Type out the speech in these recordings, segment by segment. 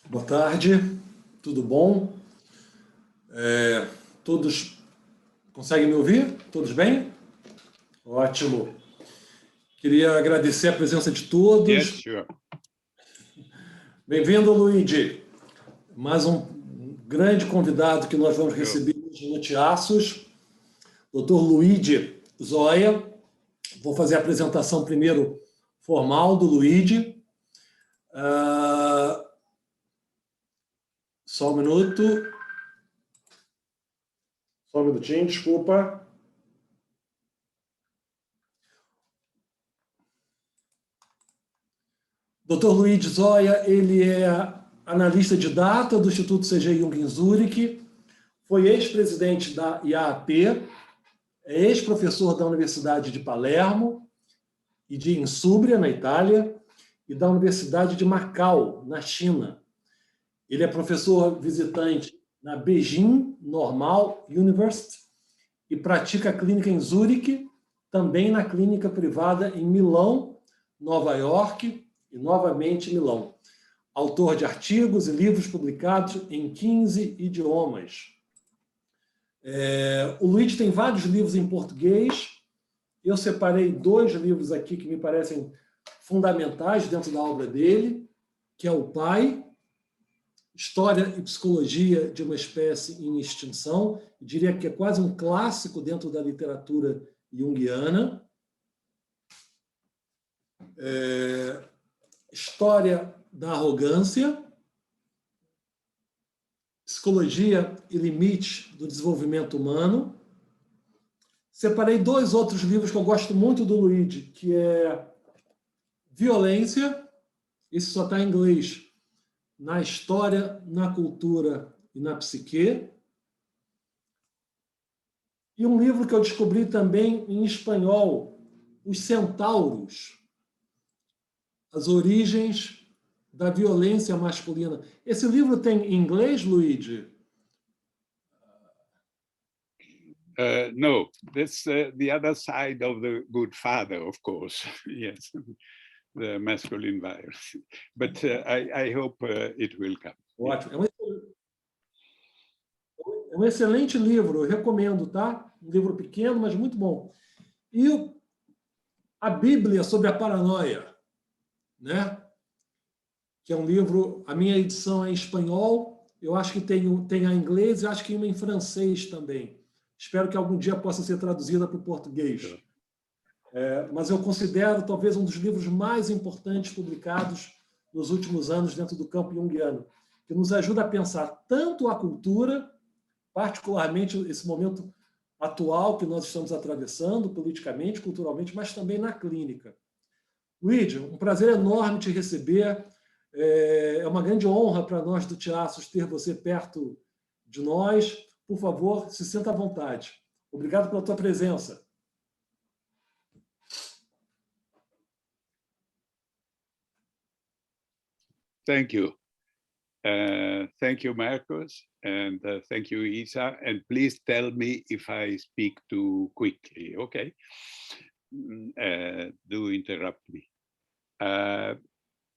Boa tarde, tudo bom? Todos conseguem me ouvir? Todos bem? Ótimo. Queria agradecer a presença de Yes, todos. sure. Bem-vindo, Luigi. Mais um grande convidado que nós vamos receber hoje no Tiaços, Dr. Luigi Zoja. Vou fazer a apresentação primeiro formal do Luigi. Só um minuto. Só um minutinho, desculpa. Dr. Luigi Zoja, ele é analista de data do Instituto C.G. Jung em Zurique, foi ex-presidente da IAAP, é ex-professor da Universidade de Palermo e de Insúbria, na Itália, e da Universidade de Macau, na China. Ele é professor visitante na Beijing Normal University e pratica clínica em Zurique, também na clínica privada em Milão, Nova York e novamente Milão. Autor de artigos e livros publicados em 15 idiomas. O Luigi tem vários livros em português. Eu separei 2 livros aqui que me parecem fundamentais dentro da obra dele, que é O Pai, História e Psicologia de uma Espécie em Extinção. Eu diria que é quase um clássico dentro da literatura junguiana. História da Arrogância, Psicologia e Limites do Desenvolvimento Humano. Separei 2 outros livros que eu gosto muito do Luigi, que é Violência, esse só está em inglês, na História, na Cultura e na Psique. E um livro que eu descobri também em espanhol, Os Centauros, As Origens da Violência Masculina. Esse livro tem em inglês, Luigi? No, that's the other side of the good father, of course. Yes, the masculine virus. But I hope it will come. Ótimo. É um excelente livro, eu recomendo, tá? Um livro pequeno, mas muito bom. E a Bíblia sobre a Paranoia, né? Que é um livro, a minha edição é em espanhol, eu acho que tem em inglês e acho que uma em francês também. Espero que algum dia possa ser traduzida para o português. Mas eu considero talvez um dos livros mais importantes publicados nos últimos anos dentro do campo junguiano, que nos ajuda a pensar tanto a cultura, particularmente esse momento atual que nós estamos atravessando, politicamente, culturalmente, mas também na clínica. Luigi, um prazer enorme te receber. É uma grande honra para nós do Tiaços ter você perto de nós. Por favor, se sinta à vontade. Obrigado pela tua presença. Thank you. Thank you, Marcos, and thank you, Isa. And please tell me if I speak too quickly, okay? Do interrupt me.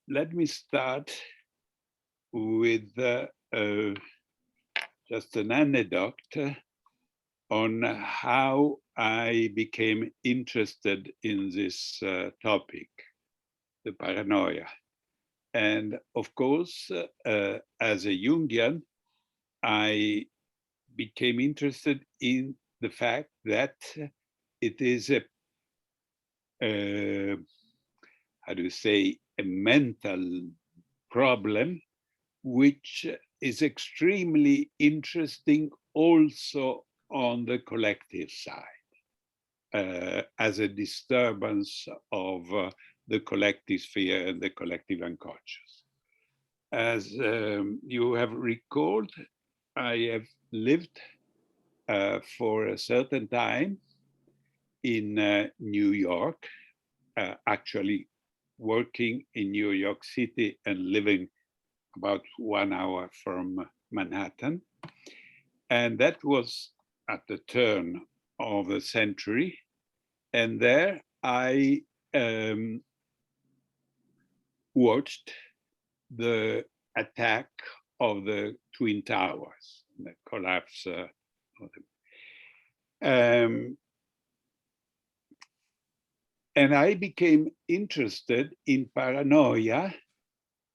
Let me start with just an anecdote on how I became interested in this topic, the paranoia. And of course, as a Jungian, I became interested in the fact that it is a how do you say, a mental problem, which is extremely interesting also on the collective side, as a disturbance of the collective sphere and the collective unconscious. As you have recalled, I have lived for a certain time in New York, actually working in New York City and living about 1 hour from Manhattan. And that was at the turn of the century. And there I watched the attack of the Twin Towers, the collapse of the, and I became interested in paranoia,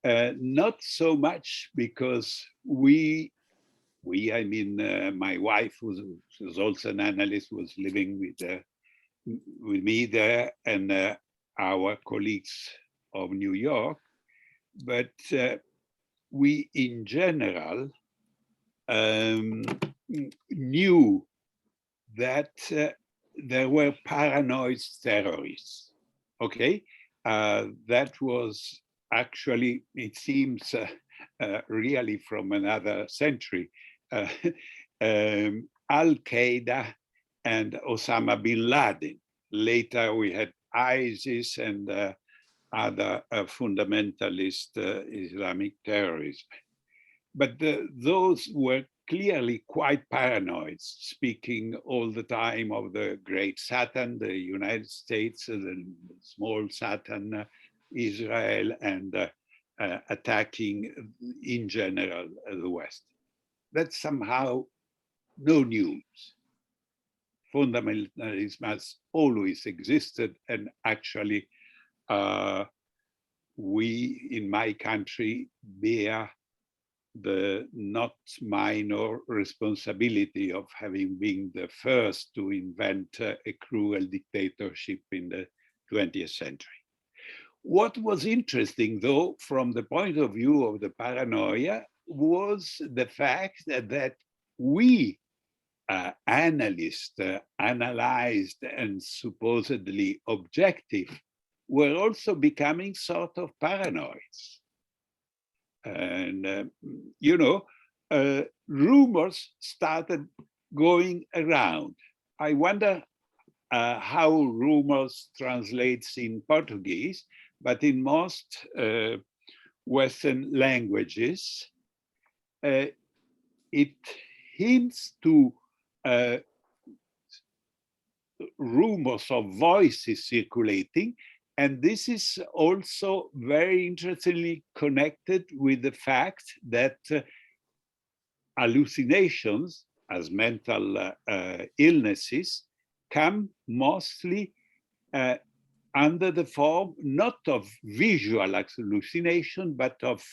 not so much because I mean, my wife, who was also an analyst, was living with me there, and our colleagues of New York, but we in general knew that there were paranoid terrorists, okay? That was actually, it seems, really from another century. Al-Qaeda and Osama bin Laden. Later we had ISIS and other fundamentalist Islamic terrorism. But those were clearly quite paranoid, speaking all the time of the great Satan, the United States, the small Satan, Israel, and attacking in general the West. That's somehow no news. Fundamentalism has always existed, and actually we in my country bear the not minor responsibility of having been the first to invent a cruel dictatorship in the 20th century. What was interesting, though, from the point of view of the paranoia, was the fact that we analysts, analyzed and supposedly objective, were also becoming sort of paranoids. And, you know, rumors started going around. I wonder how rumors translates in Portuguese, but in most Western languages, it hints to rumors of voices circulating. And this is also very interestingly connected with the fact that hallucinations as mental illnesses come mostly under the form not of visual hallucination, but of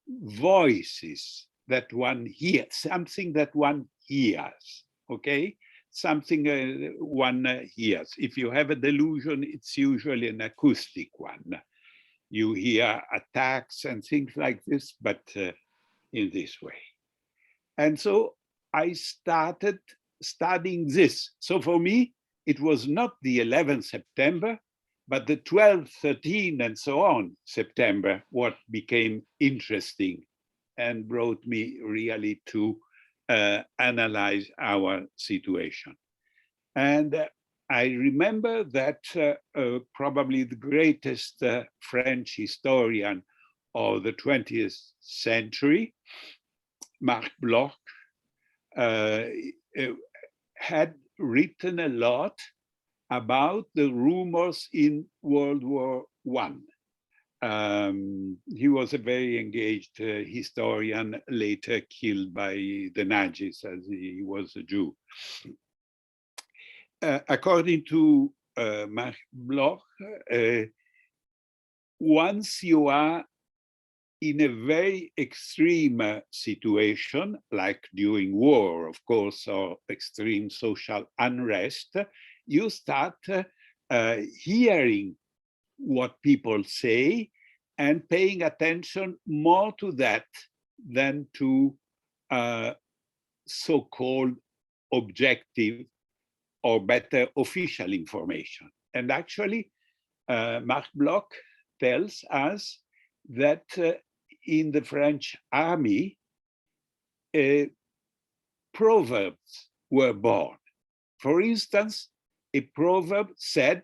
voices that one hears, something that one hears, okay? Something one hears. If you have a delusion, it's usually an acoustic one. You hear attacks and things like this, but in this way. And so I started studying this. So for me, it was not the 11th September, but the 12th, 13th, and so on September, what became interesting and brought me really to analyze our situation. And I remember that probably the greatest French historian of the 20th century, Marc Bloch, had written a lot about the rumors in World War I. He was a very engaged historian, later killed by the Nazis as he was a Jew. According to Marc Bloch, once you are in a very extreme situation, like during war, of course, or extreme social unrest, you start hearing what people say and paying attention more to that than to so-called objective or better official information. And actually, Marc Bloch tells us that in the French army, proverbs were born. For instance, a proverb said,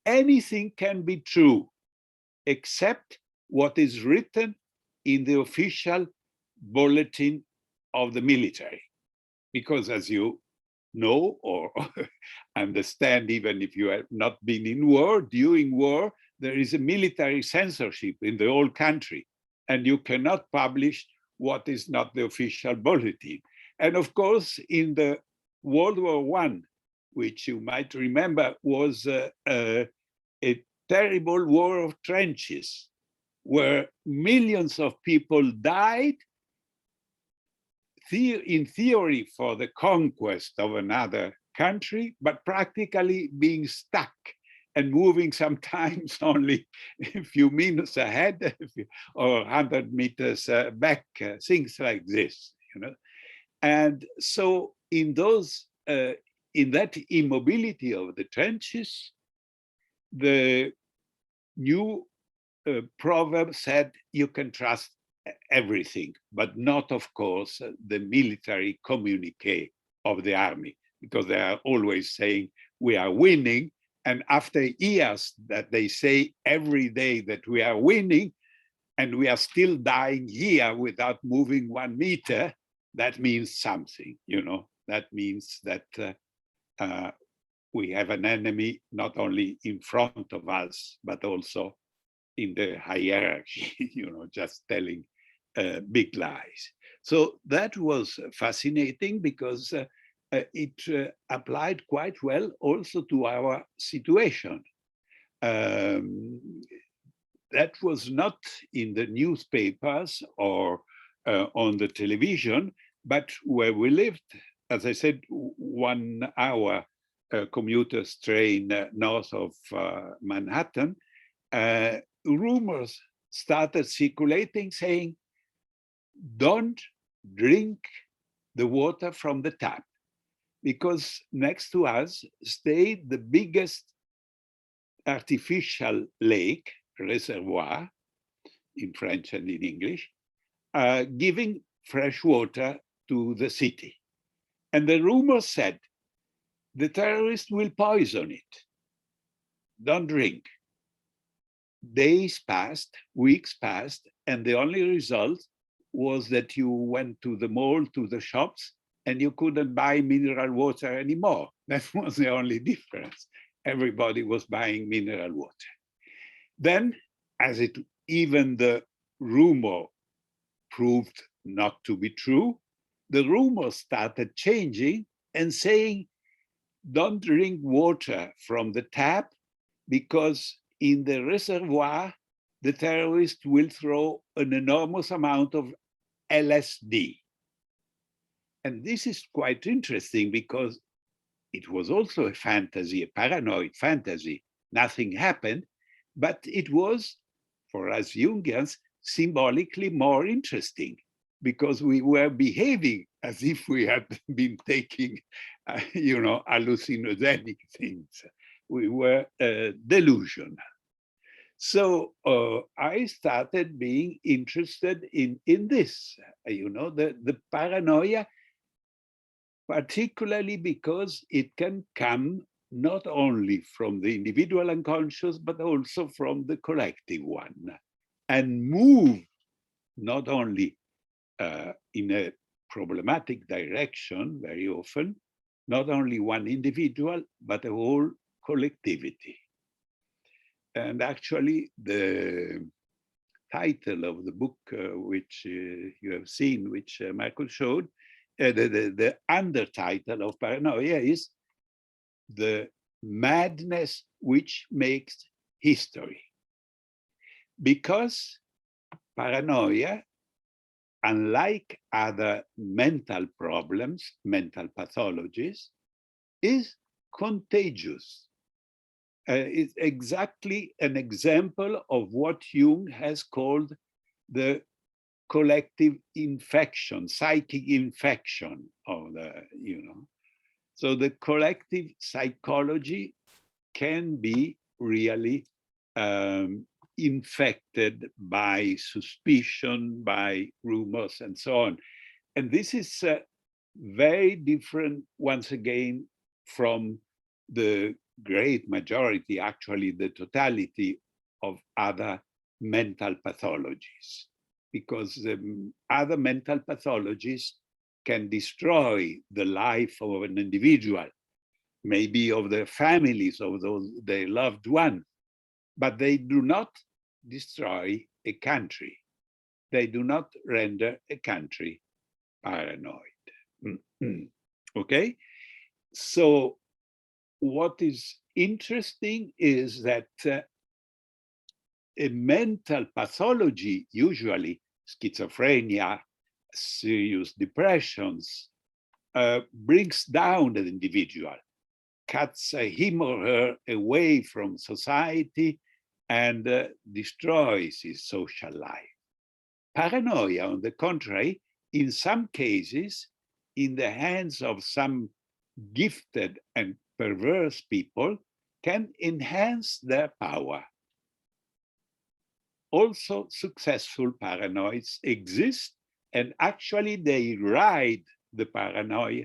anything can be true except what is written in the official bulletin of the military. Because as you know or understand, even if you have not been in war, during war, there is a military censorship in the whole country. and you cannot publish what is not the official bulletin. And of course, in the World War I, which you might remember was a terrible war of trenches, where millions of people died in theory for the conquest of another country, but practically being stuck and moving sometimes only a few minutes ahead or 100 meters back, things like this, you know. And so in those, in that immobility of the trenches, the new proverb said, you can trust everything, but not, of course, the military communique of the army, because they are always saying, we are winning. And after years that they say every day that we are winning, and we are still dying here without moving 1 meter, that means something, you know. That means that we have an enemy not only in front of us, but also in the hierarchy, you know, just telling big lies. So that was fascinating because it applied quite well also to our situation. That was not in the newspapers or on the television, but where we lived, as I said, 1 hour commuter's train north of Manhattan, rumors started circulating saying, don't drink the water from the tap, because next to us stayed the biggest artificial lake, reservoir, in French and in English, giving fresh water to the city. And the rumor said, the terrorists will poison it. Don't drink. Days passed, weeks passed, and the only result was that you went to the mall, to the shops, and you couldn't buy mineral water anymore. That was the only difference. Everybody was buying mineral water. Then, as it even the rumor proved not to be true, the rumor started changing and saying, don't drink water from the tap because in the reservoir, the terrorists will throw an enormous amount of LSD. And this is quite interesting because it was also a fantasy, a paranoid fantasy. Nothing happened, but it was, for us Jungians, symbolically more interesting because we were behaving as if we had been taking, you know, hallucinogenic things. We were delusional. So I started being interested in this, you know, the paranoia, particularly because it can come not only from the individual unconscious, but also from the collective one, and move not only in a problematic direction very often, not only one individual, but a whole collectivity. And actually, the title of the book, which you have seen, which Michael showed, the undertitle of Paranoia is The Madness Which Makes History. Because paranoia, unlike other mental problems, mental pathologies, is contagious. It's exactly an example of what Jung has called the collective infection, psychic infection of the, you know. So the collective psychology can be really infected by suspicion, by rumors, and so on. And this is very different, once again, from the great majority, actually the totality of other mental pathologies, because other mental pathologies can destroy the life of an individual, maybe of their families, of those their loved ones, but they do not destroy a country. they do not render a country paranoid. Okay? So what is interesting is that a mental pathology, usually schizophrenia, serious depressions, brings down the individual, cuts him or her away from society, and destroys his social life. Paranoia, on the contrary, in some cases, in the hands of some gifted and perverse people, can enhance their power. Also, successful paranoids exist, and actually they ride the paranoia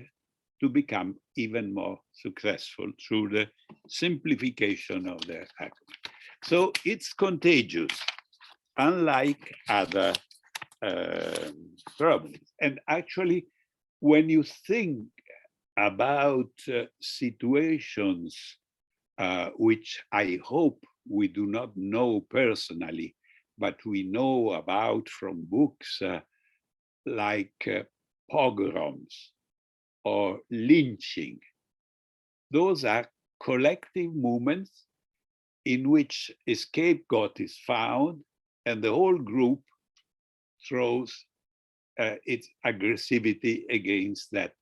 to become even more successful through the simplification of their argument. So it's contagious, unlike other problems. And actually, when you think about situations which I hope we do not know personally, but we know about from books like pogroms or lynching. Those are collective movements in which a scapegoat is found and the whole group throws its aggressivity against that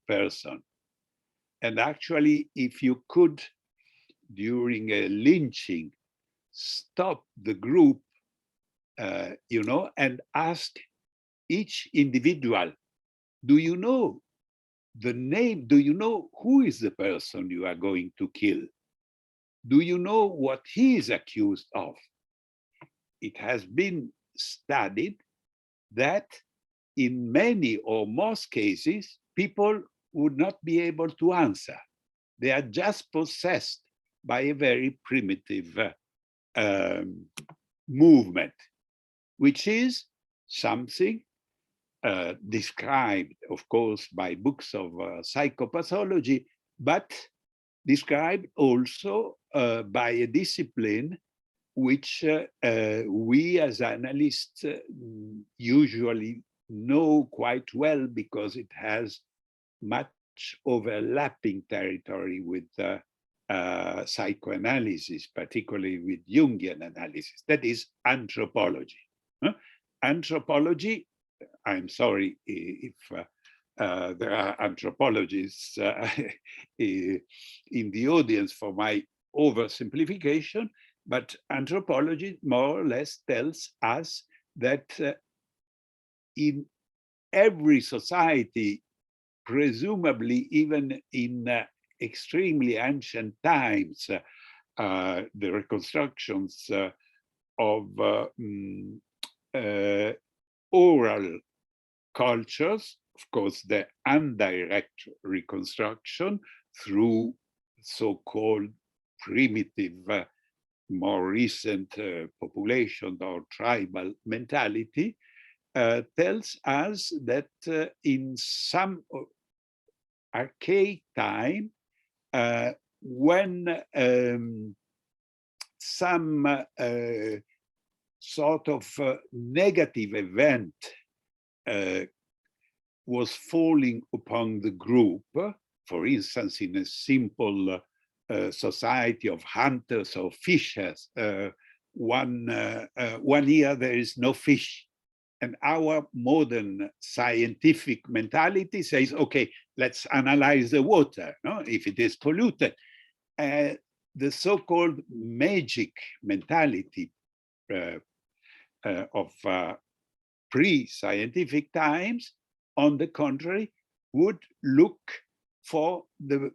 person. And actually, if you could, during a lynching, stop the group, and ask each individual, do you know the name? Do you know who is the person you are going to kill? Do you know what he is accused of? It has been studied that in many or most cases, people would not be able to answer. They are just possessed by a very primitive movement, which is something described, of course, by books of psychopathology, but described also by a discipline which we as analysts usually know quite well because it has much overlapping territory with psychoanalysis, particularly with Jungian analysis, that is anthropology. Anthropology, I'm sorry if there are anthropologists in the audience for my oversimplification, but anthropology more or less tells us that in every society, presumably even in extremely ancient times, the reconstructions of oral cultures, of course, the indirect reconstruction through so-called primitive, more recent population or tribal mentality, tells us that in some archaic time, when some sort of negative event was falling upon the group, for instance, in a simple society of hunters or fishers, one year there is no fish. And our modern scientific mentality says, okay, let's analyze the water, no? If it is polluted. The so-called magic mentality of pre-scientific times, on the contrary, would look for the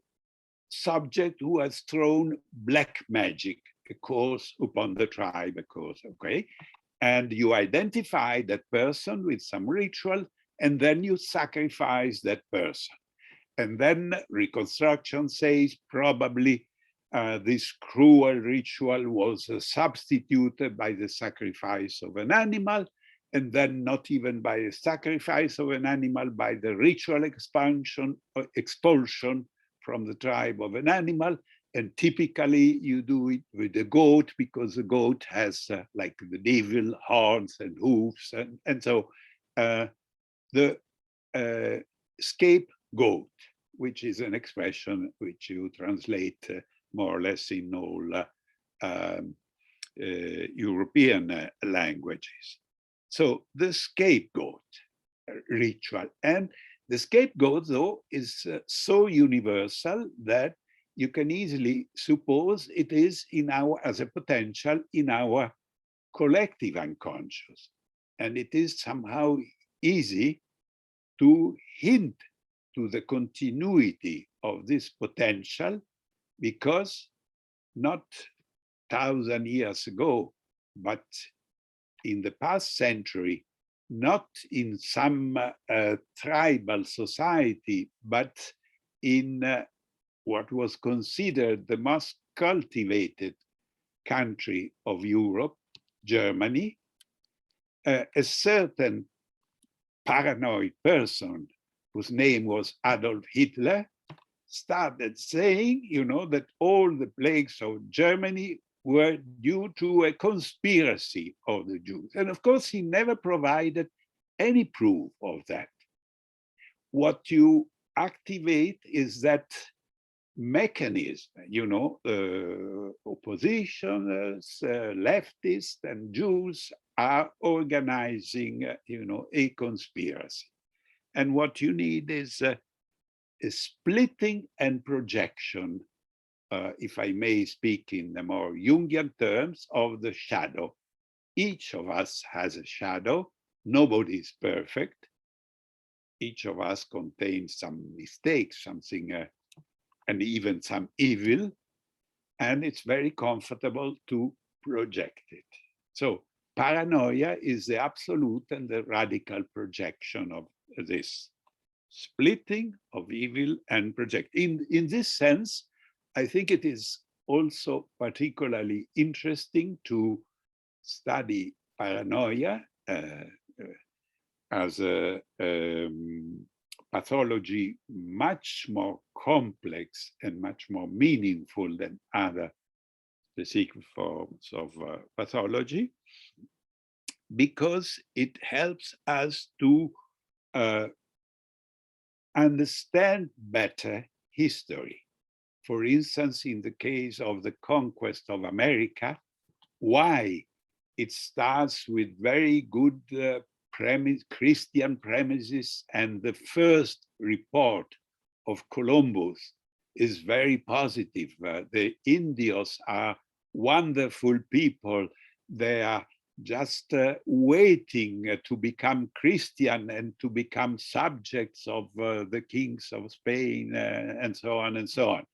subject who has thrown black magic, a curse upon the tribe, a curse, okay? And you identify that person with some ritual, and then you sacrifice that person. And then reconstruction says probably this cruel ritual was substituted by the sacrifice of an animal, and then not even by a sacrifice of an animal, by the ritual expulsion from the tribe of an animal. and typically you do it with the goat because the goat has like the devil horns and hooves, and so the scapegoat, which is an expression which you translate more or less in all European languages. So the scapegoat ritual, and the scapegoat though is so universal that you can easily suppose it is in our, as a potential in our collective unconscious. And it is somehow easy to hint to the continuity of this potential, because not 1,000 years ago, but in the past century, not in some tribal society, but in what was considered the most cultivated country of Europe, Germany, a certain paranoid person whose name was Adolf Hitler started saying, you know, that all the plagues of Germany were due to a conspiracy of the Jews. And of course, he never provided any proof of that. What you activate is that mechanism, you know, oppositioners, leftists and Jews are organizing, you know, a conspiracy. And what you need is a splitting and projection, if I may speak in the more Jungian terms, of the shadow. Each of us has a shadow. Nobody is perfect. Each of us contains some mistakes, something, and even some evil. And it's very comfortable to project it. So paranoia is the absolute and the radical projection of this splitting of evil and project. In this sense, I think it is also particularly interesting to study paranoia as a pathology much more complex and much more meaningful than other specific forms of pathology, because it helps us to understand better history. For instance, in the case of the conquest of America, why it starts with very good Christian premises, and the first report of Columbus is very positive. The Indios are wonderful people. They are just waiting to become Christian and to become subjects of the kings of Spain and so on and so on.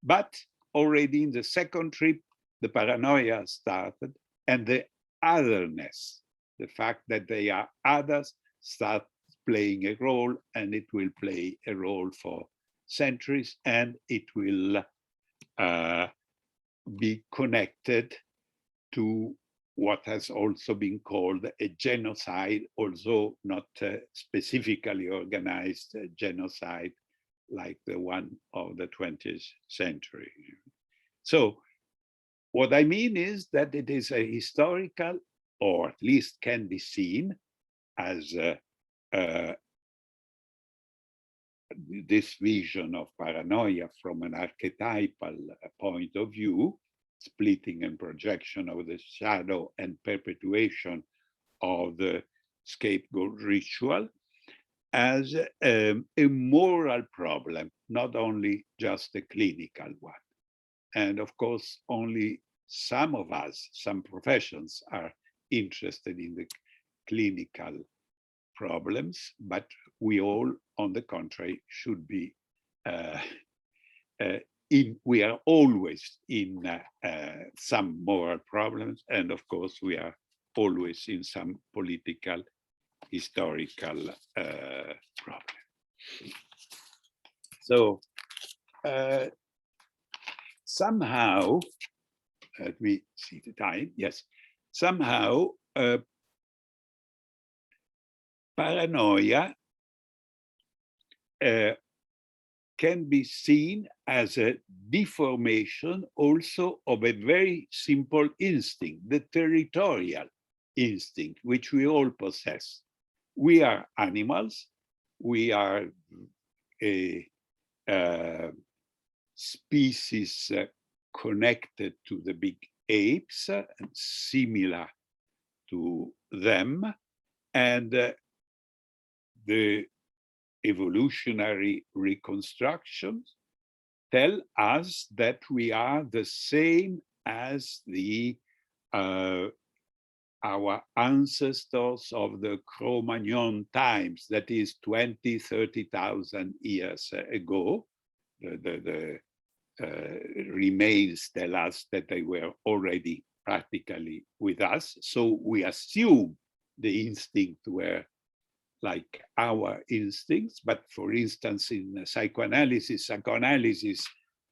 But already in the second trip, the paranoia started, and the otherness, the fact that they are others, starts playing a role, and it will play a role for centuries, and it will be connected to what has also been called a genocide, although not specifically organized genocide like the one of the 20th century. So what I mean is that it is a historical, or at least can be seen as this vision of paranoia from an archetypal point of view, splitting and projection of the shadow and perpetuation of the scapegoat ritual, as a moral problem, not only just a clinical one. And of course, only some of us, some professions are interested in the clinical problems, but we all, on the contrary, should be we are always in some moral problems, and of course we are always in some political, historical problem. So somehow, let me see the time, yes, somehow paranoia can be seen as a deformation also of a very simple instinct, the territorial instinct, which we all possess. We are animals. We are a species connected to the big apes, and similar to them. And the evolutionary reconstructions tell us that we are the same as our ancestors of the Cro-Magnon times, that is 20, 30,000 years ago. The remains tell us that they were already practically with us. So we assume the instincts were like our instincts. But for instance, in psychoanalysis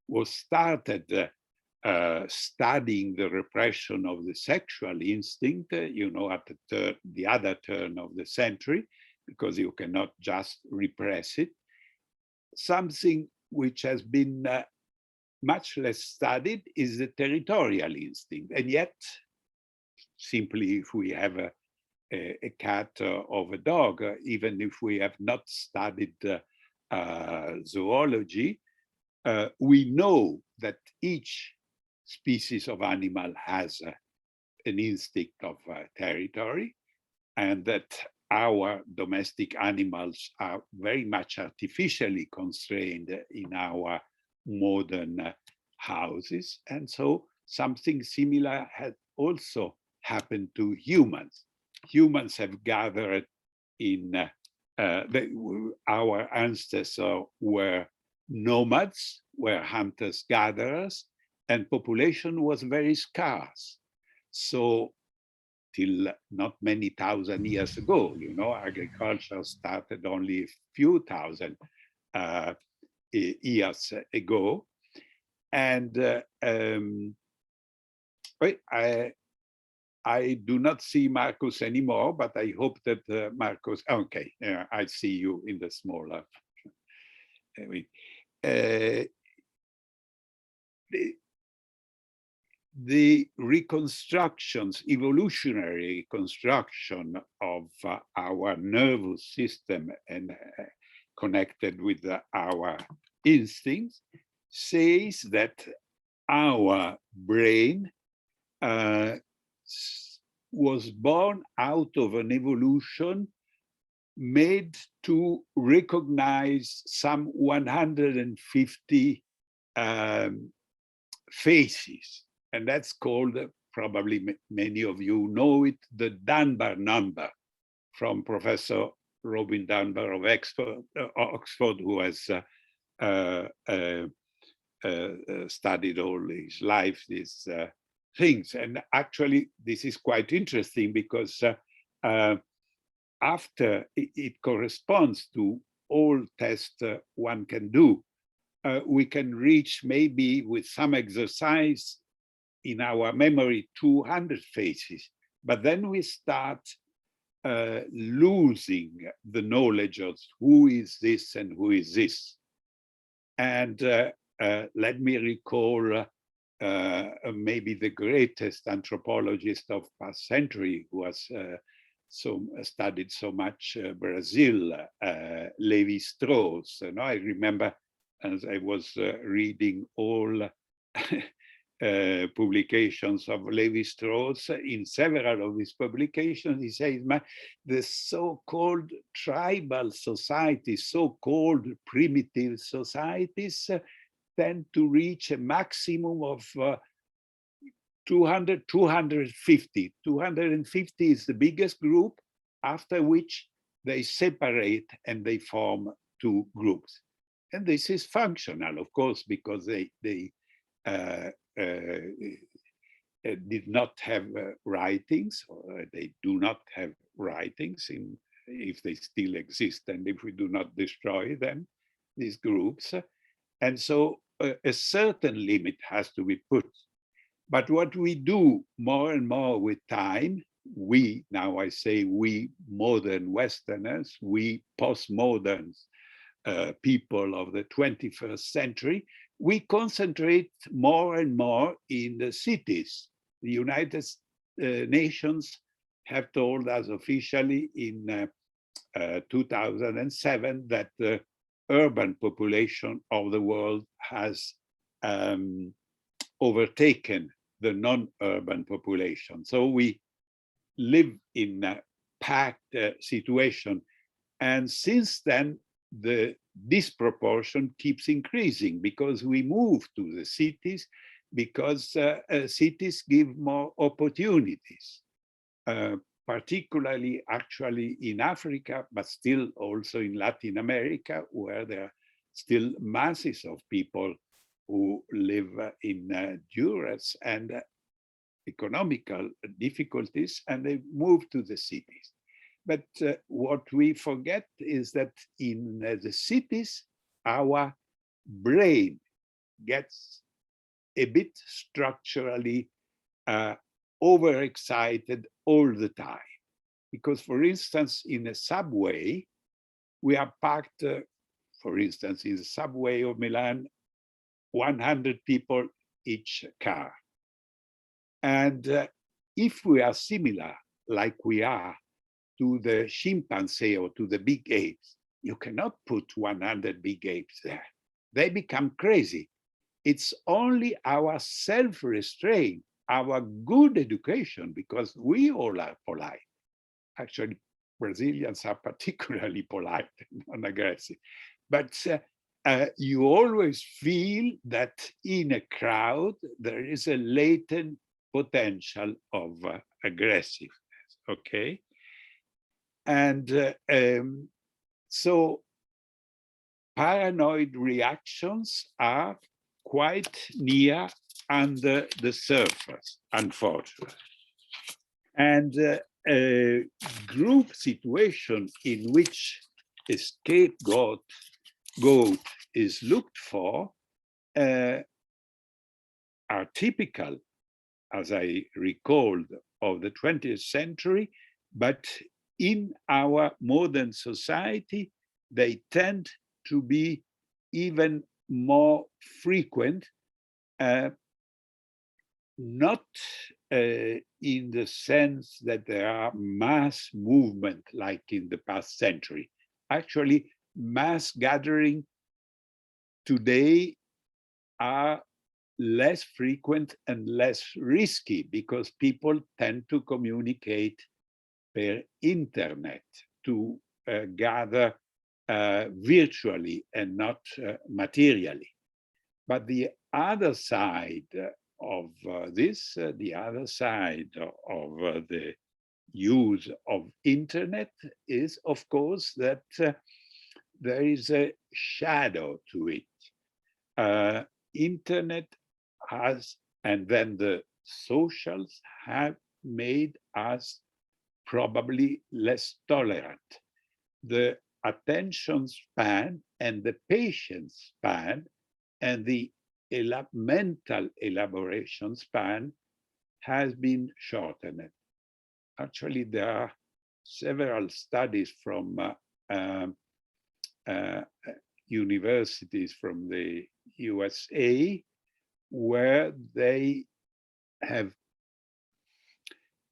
was started studying the repression of the sexual instinct, you know, at the other turn of the century, because you cannot just repress it. Something which has been much less studied is the territorial instinct. And yet, simply if we have a cat or a dog, even if we have not studied zoology, we know that each species of animal has an instinct of territory, and that our domestic animals are very much artificially constrained in our modern houses. And so something similar had also happened to humans. Humans have gathered in, our ancestors were nomads, were hunters-gatherers, and population was very scarce. So till not many thousand years ago, you know, agriculture started only a few thousand years ago. And I do not see Marcus anymore, but I hope that Marcus, okay, I see you in the smaller. The reconstructions, evolutionary reconstruction of our nervous system and connected with our instincts says that our brain was born out of an evolution made to recognize some 150 faces. And that's called, probably many of you know it, the Dunbar number, from Professor Robin Dunbar of Oxford, who has studied all his life these things. And actually, this is quite interesting because after it corresponds to all tests one can do, we can reach, maybe with some exercise in our memory, 200 faces. But then we start losing the knowledge of who is this and who is this. And let me recall maybe the greatest anthropologist of past century, who has studied so much Brazil, Lévi-Strauss. And I remember, as I was reading all publications of Lévi-Strauss, in several of his publications, he says, the so-called tribal societies, so-called primitive societies, tend to reach a maximum of 200, 250. 250 is the biggest group, after which they separate and they form two groups. And this is functional, of course, because they did not have writings, or they do not have writings if they still exist, and if we do not destroy them, these groups. And so a certain limit has to be put. But what we do more and more with time, we, now I say we modern Westerners, we postmoderns, people of the 21st century, we concentrate more and more in the cities. The United Nations have told us officially in 2007 that the urban population of the world has overtaken the non-urban population. So we live in a packed situation. And since then, the disproportion keeps increasing because we move to the cities, because cities give more opportunities, particularly actually in Africa, but still also in Latin America, where there are still masses of people who live in duress and economical difficulties, and they move to the cities. But what we forget is that in the cities, our brain gets a bit structurally overexcited all the time. Because, for instance, in a subway, we are packed, for instance, in the subway of Milan, 100 people each car. And if we are similar, like we are, to the chimpanzee or to the big apes, you cannot put 100 big apes there. They become crazy. It's only our self-restraint, our good education, because we all are polite. Actually, Brazilians are particularly polite and non-aggressive. But you always feel that in a crowd, there is a latent potential of aggressiveness, okay? And so paranoid reactions are quite near under the surface, unfortunately. And a group situation in which a scapegoat is looked for are typical, as I recalled, of the 20th century, but in our modern society, they tend to be even more frequent, not in the sense that there are mass movement like in the past century. Actually, mass gathering today are less frequent and less risky because people tend to communicate per internet, to gather virtually and not materially. But the other side of this, the other side of the use of internet is, of course, that there is a shadow to it. Internet has, and then the socials have made us probably less tolerant. The attention span and the patience span and the mental elaboration span has been shortened. Actually, there are several studies from universities from the USA where they have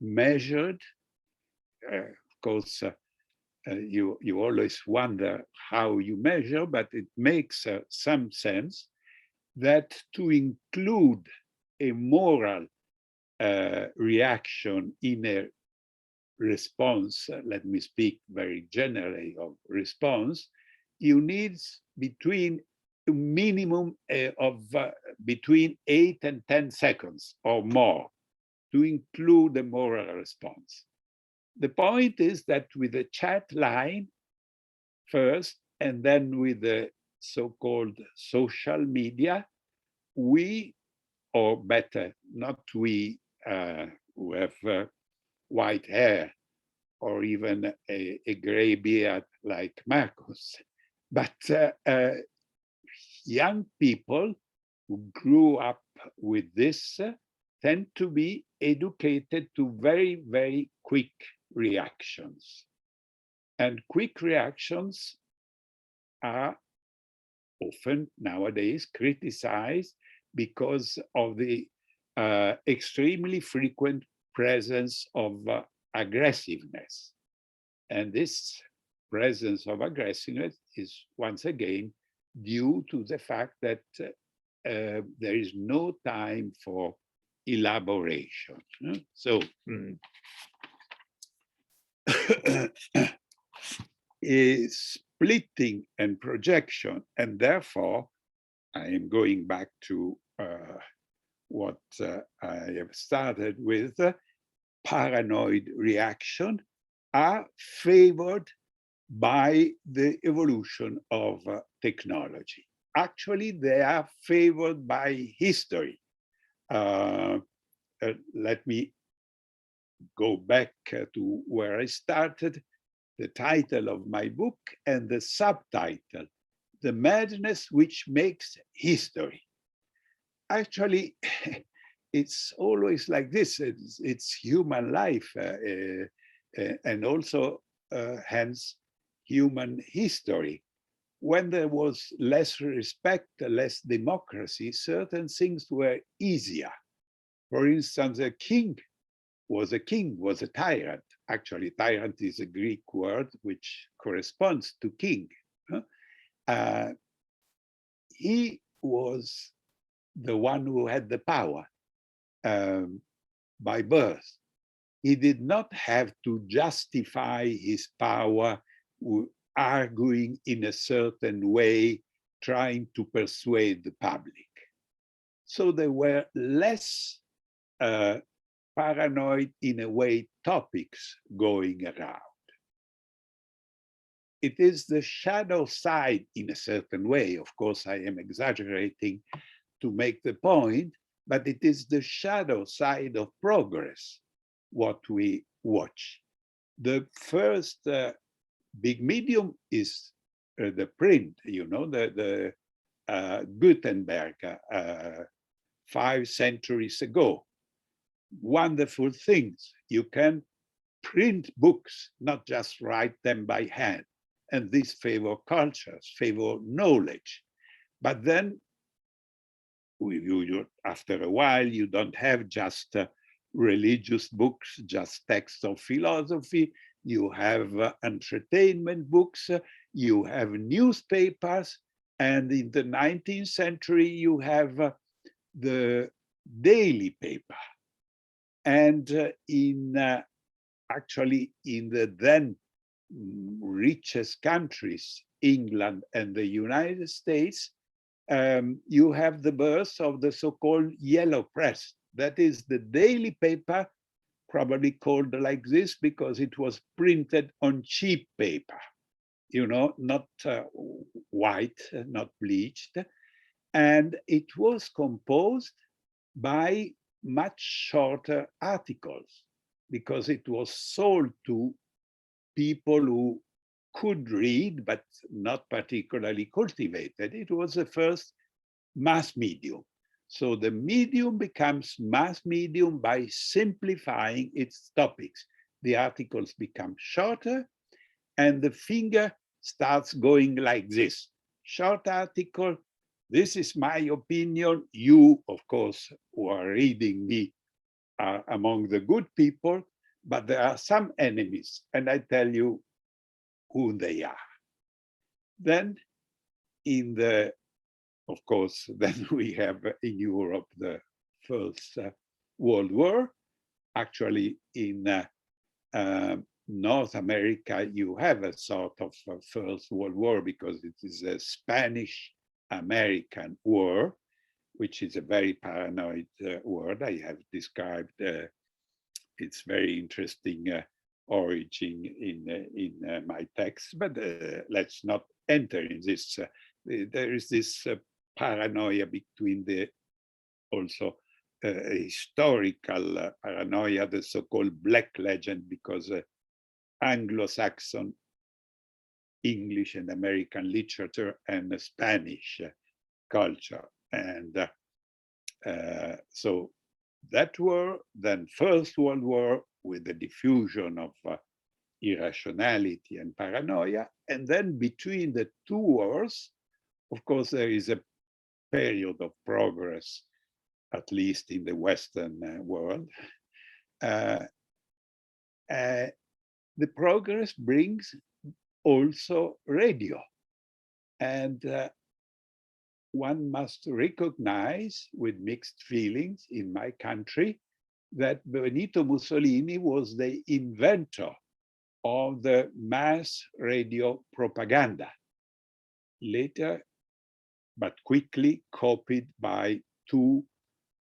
measured, of course, you always wonder how you measure, but it makes some sense that to include a moral reaction in a response, let me speak very generally of response, you need between a minimum of between 8 and 10 seconds or more to include a moral response. The point is that with the chat line first, and then with the so-called social media, we, or better, not we who have white hair or even a gray beard like Marcus, but young people who grew up with this tend to be educated to very, very quick reactions. And quick reactions are often nowadays criticized because of the extremely frequent presence of aggressiveness. And this presence of aggressiveness is once again due to the fact that there is no time for elaboration. So splitting and projection, and therefore I am going back to what I have started with, paranoid reaction are favored by the evolution of technology. Actually, they are favored by history. Let me go back to where I started, the title of my book and the subtitle, The Madness Which Makes History. Actually, it's always like this. It's human life and also hence human history. When there was less respect, less democracy, certain things were easier. For instance, a king, was a tyrant. Actually, tyrant is a Greek word which corresponds to king. He was the one who had the power by birth. He did not have to justify his power arguing in a certain way, trying to persuade the public. So there were less paranoid, in a way, topics going around. It is the shadow side in a certain way. Of course, I am exaggerating to make the point, but it is the shadow side of progress, what we watch. The first big medium is the print, the Gutenberg 5 centuries ago. Wonderful things. You can print books, not just write them by hand. And these favor cultures, favor knowledge. But then, after a while, you don't have just religious books, just texts of philosophy. You have entertainment books, you have newspapers, and in the 19th century, you have the daily paper. And actually, in the then richest countries, England and the United States, you have the birth of the so-called yellow press. That is the daily paper, probably called like this because it was printed on cheap paper, not white, not bleached. And it was composed by much shorter articles because it was sold to people who could read, but not particularly cultivated. It was the first mass medium. So the medium becomes mass medium by simplifying its topics. The articles become shorter and the finger starts going like this. Short article, this is my opinion. You, of course, who are reading me are among the good people, but there are some enemies, and I tell you who they are. Then of course, then we have in Europe the First World War. Actually, in North America, you have a sort of First World War because it is a Spanish-American war, which is a very paranoid word. I have described its very interesting origin in my text, but let's not enter in this. There is this paranoia between the also historical paranoia, the so-called Black Legend, because Anglo-Saxon, English and American literature and Spanish culture. And so that war, then First World War with the diffusion of irrationality and paranoia. And then between the two wars, of course, there is a period of progress, at least in the Western world. The progress brings also radio. And one must recognize with mixed feelings in my country that Benito Mussolini was the inventor of the mass radio propaganda, later, but quickly copied by two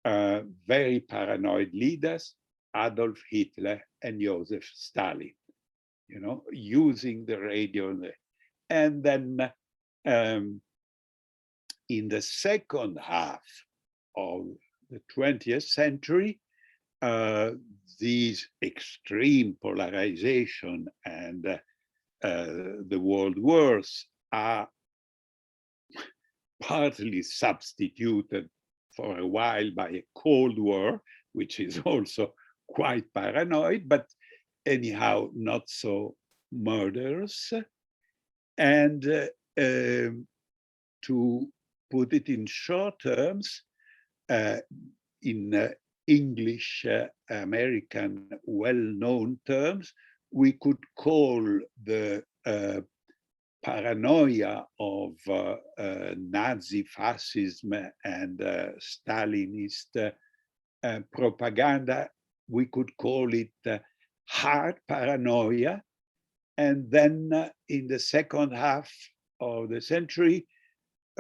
very paranoid leaders, Adolf Hitler and Joseph Stalin, you know, using the radio. And then in the second half of the 20th century, these extreme polarization and the world wars are partly substituted for a while by a Cold War, which is also quite paranoid, but anyhow not so murderous. And to put it in short terms, in English American well-known terms, we could call the paranoia of Nazi fascism and Stalinist propaganda, we could call it hard paranoia. And then in the second half of the century,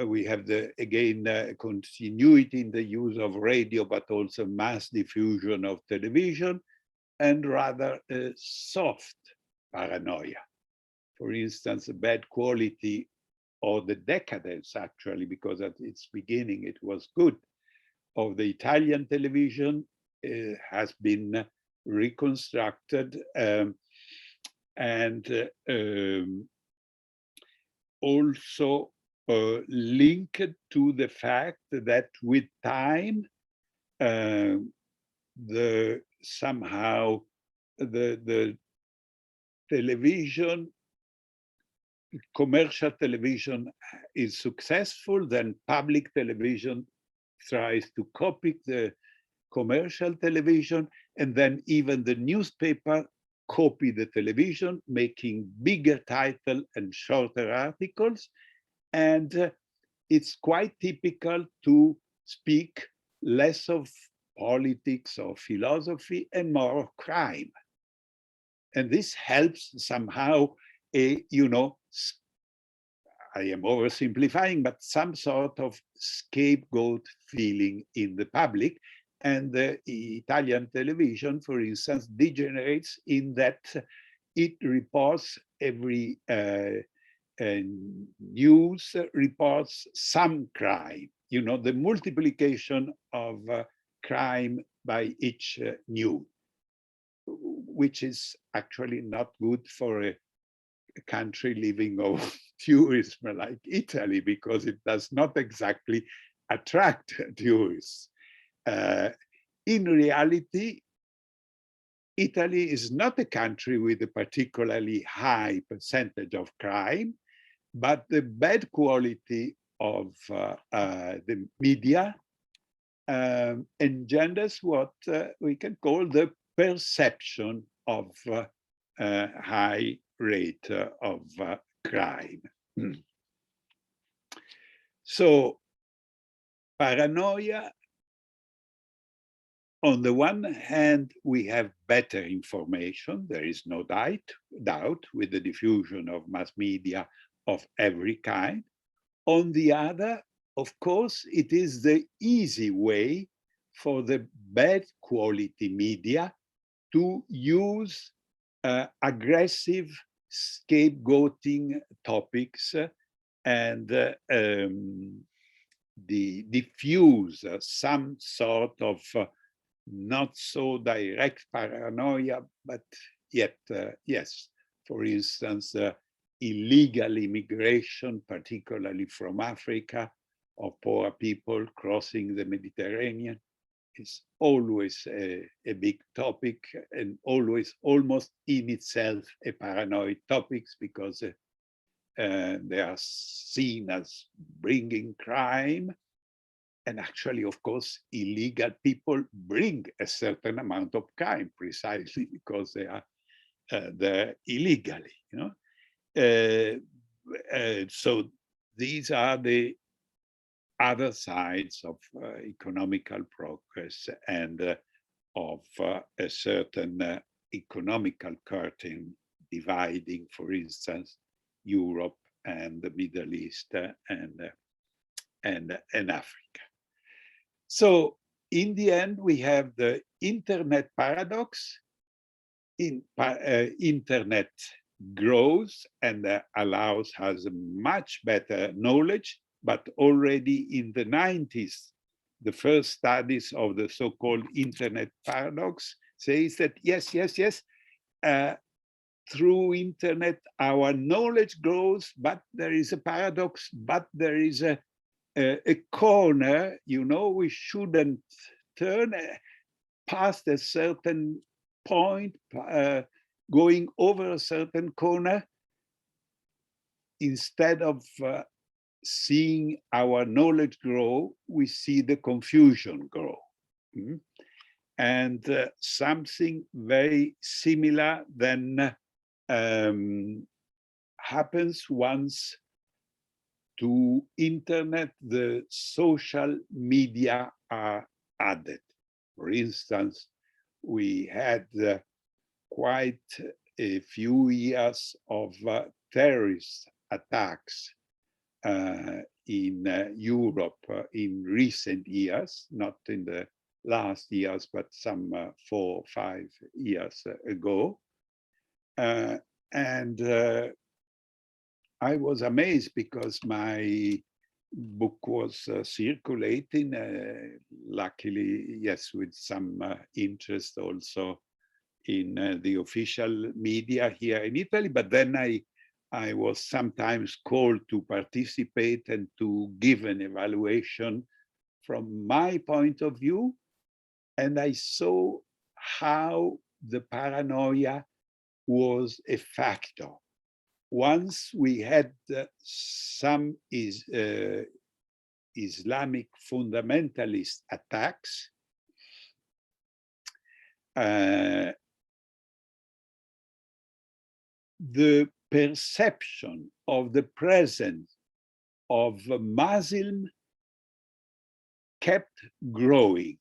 we have again continuity in the use of radio, but also mass diffusion of television, and rather soft paranoia. For instance, the bad quality or the decadence, actually, because at its beginning it was good, of the Italian television has been reconstructed and also linked to the fact that with time, somehow the television, commercial television is successful, then public television tries to copy the commercial television, and then even the newspaper copy the television, making bigger title and shorter articles. And it's quite typical to speak less of politics or philosophy and more of crime. And this helps somehow, you know, I am oversimplifying, but some sort of scapegoat feeling in the public. And the Italian television, for instance, degenerates in that it reports every news reports some crime, you know, the multiplication of crime by each news, which is actually not good for a country living of tourism like Italy, because it does not exactly attract tourists. In reality, Italy is not a country with a particularly high percentage of crime, but the bad quality of the media engenders what we can call the perception of high rate of crime. So paranoia, on the one hand, we have better information, there is no doubt, with the diffusion of mass media of every kind. On the other, of course, it is the easy way for the bad quality media to use aggressive scapegoating topics and diffuse some sort of not so direct paranoia, but yet, yes, for instance, illegal immigration, particularly from Africa, of poor people crossing the Mediterranean, is always a big topic, and always almost in itself a paranoid topic, because they are seen as bringing crime. And actually, of course, illegal people bring a certain amount of crime precisely because they are there illegally. So these are the other sides of economical progress and of a certain economical curtain dividing, for instance, Europe and the Middle East and Africa. So in the end, we have the internet paradox. Internet grows and allows us much better knowledge, but already in the 90s, the first studies of the so-called internet paradox says that yes, through internet, our knowledge grows, but there is a paradox, but there is a corner, we shouldn't turn past a certain point, going over a certain corner, instead of seeing our knowledge grow, we see the confusion grow. And something very similar then happens once to internet the social media are added. For instance, we had quite a few years of terrorist attacks in Europe in recent years, not in the last years, but some 4 or 5 years ago. And I was amazed because my book was circulating, luckily, yes, with some interest also in the official media here in Italy. But then I was sometimes called to participate and to give an evaluation from my point of view. And I saw how the paranoia was a factor. Once we had some Islamic fundamentalist attacks, the perception of the presence of Muslim kept growing.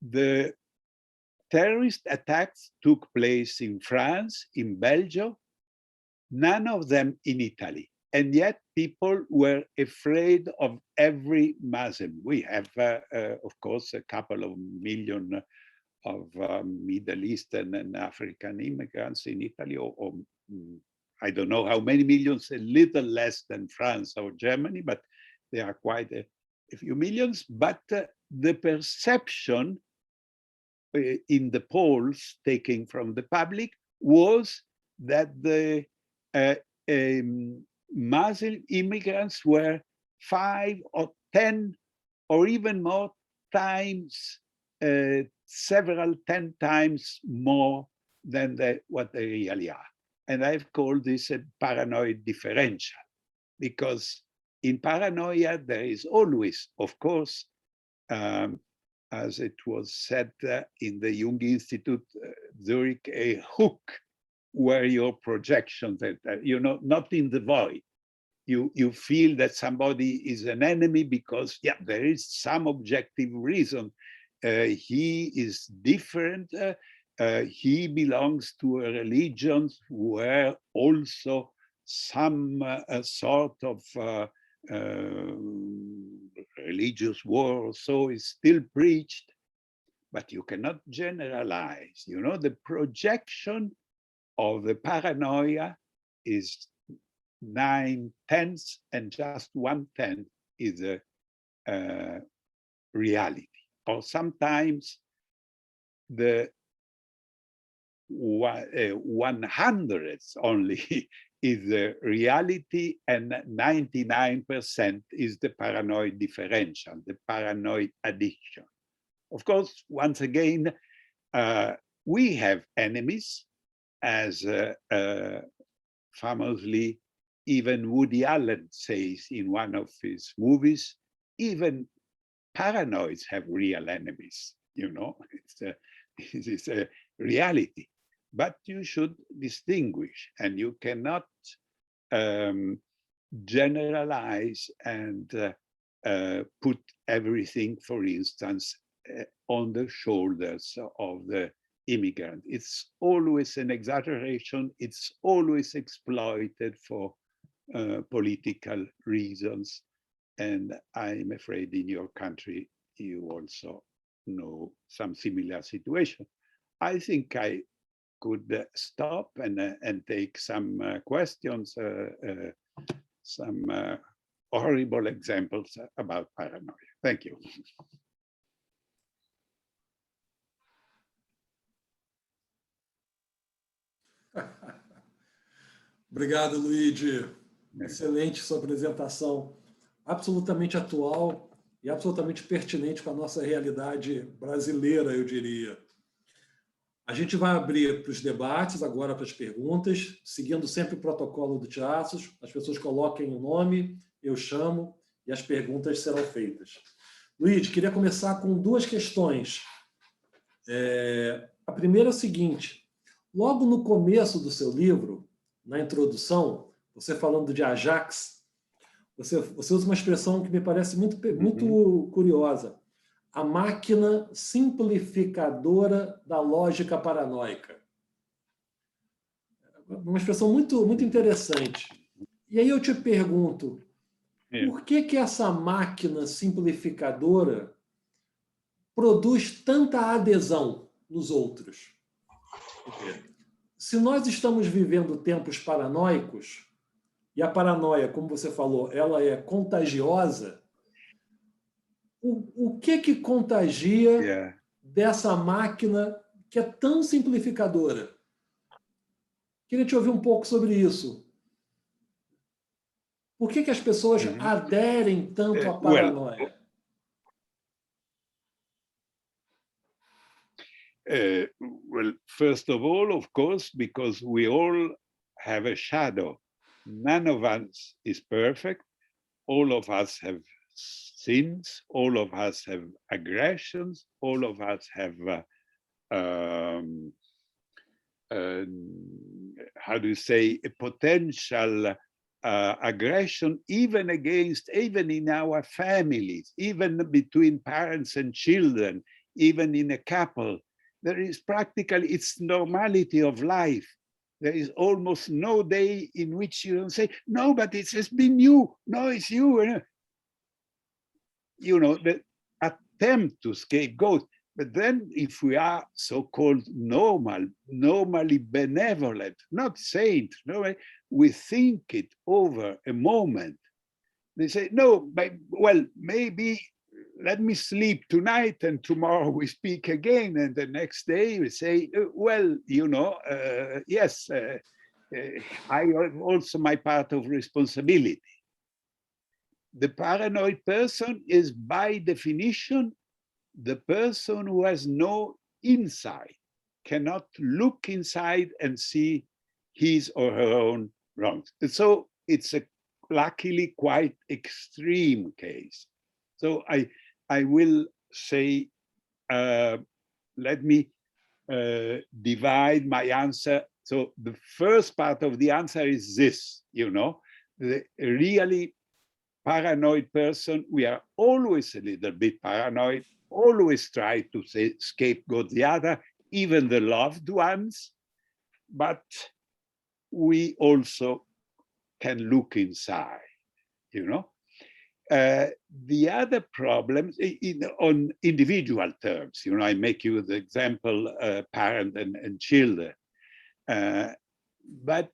The terrorist attacks took place in France, in Belgium, none of them in Italy. And yet people were afraid of every Muslim. We have, of course, a couple of million of Middle Eastern and African immigrants in Italy, or I don't know how many millions, a little less than France or Germany, but they are quite a few millions. But the perception in the polls taken from the public was that the Muslim immigrants were 5 or 10 or even more times, several 10 times more than what they really are. And I've called this a paranoid differential, because in paranoia there is always, of course, as it was said in the Jung Institute, Zurich, a hook where your projections, not in the void. You feel that somebody is an enemy because, yeah, there is some objective reason. He is different. He belongs to a religion where also some sort of religious war or so is still preached, but you cannot generalize. The projection of the paranoia is 9/10, and just 1/10 is a reality. Or sometimes the 100th only is the reality, and 99% is the paranoid differential, the paranoid addiction. Of course, once again, we have enemies, as famously even Woody Allen says in one of his movies, even paranoids have real enemies, you know, it's a reality. But you should distinguish, and you cannot generalize and put everything, for instance, on the shoulders of the immigrant. It's always an exaggeration. It's always exploited for political reasons. And I'm afraid in your country, you also know some similar situation. I think I could stop and take some questions, some horrible examples about paranoia. Thank you. Obrigado, Luigi. Excelente sua apresentação, absolutamente atual e absolutamente pertinente com a nossa realidade brasileira, eu diria. A gente vai abrir para os debates, agora para as perguntas, seguindo sempre o protocolo do teatro. As pessoas coloquem o nome, eu chamo e as perguntas serão feitas. Luigi, queria começar com duas questões. A primeira é o seguinte: logo no começo do seu livro, na introdução, você falando de Ajax, você usa uma expressão que me parece muito curiosa: a máquina simplificadora da lógica paranoica. Uma expressão muito interessante. E aí eu te pergunto, por que essa máquina simplificadora produz tanta adesão nos outros? Se nós estamos vivendo tempos paranoicos, e a paranoia, como você falou, ela é contagiosa, o que contagia dessa máquina que é tão simplificadora? Queria te ouvir um pouco sobre isso. Por que as pessoas aderem tanto à paranoia? Well, first of all, of course, because we all have a shadow. None of us is perfect. All of us have sins. All of us have aggressions. All of us have, how do you say, a potential aggression, even in our families, even between parents and children, even in a couple. There is practically, it's normality of life. There is almost no day in which you don't say, no, but it has been you. No, it's you. You know, the attempt to scapegoat. But then if we are so-called normally benevolent, not saint, no, we think it over a moment. They say, no, but, well, maybe let me sleep tonight and tomorrow we speak again. And the next day we say, well, you know, yes, I have also my part of responsibility. The paranoid person is by definition the person who has no insight, cannot look inside and see his or her own wrongs. And so it's a luckily quite extreme case. So I will say, let me divide my answer. So the first part of the answer is this, you know, the really paranoid person, we are always a little bit paranoid, always try to say, scapegoat the other, even the loved ones, but we also can look inside, you know. The other problems on individual terms, you know, I make you the example, parent and children, but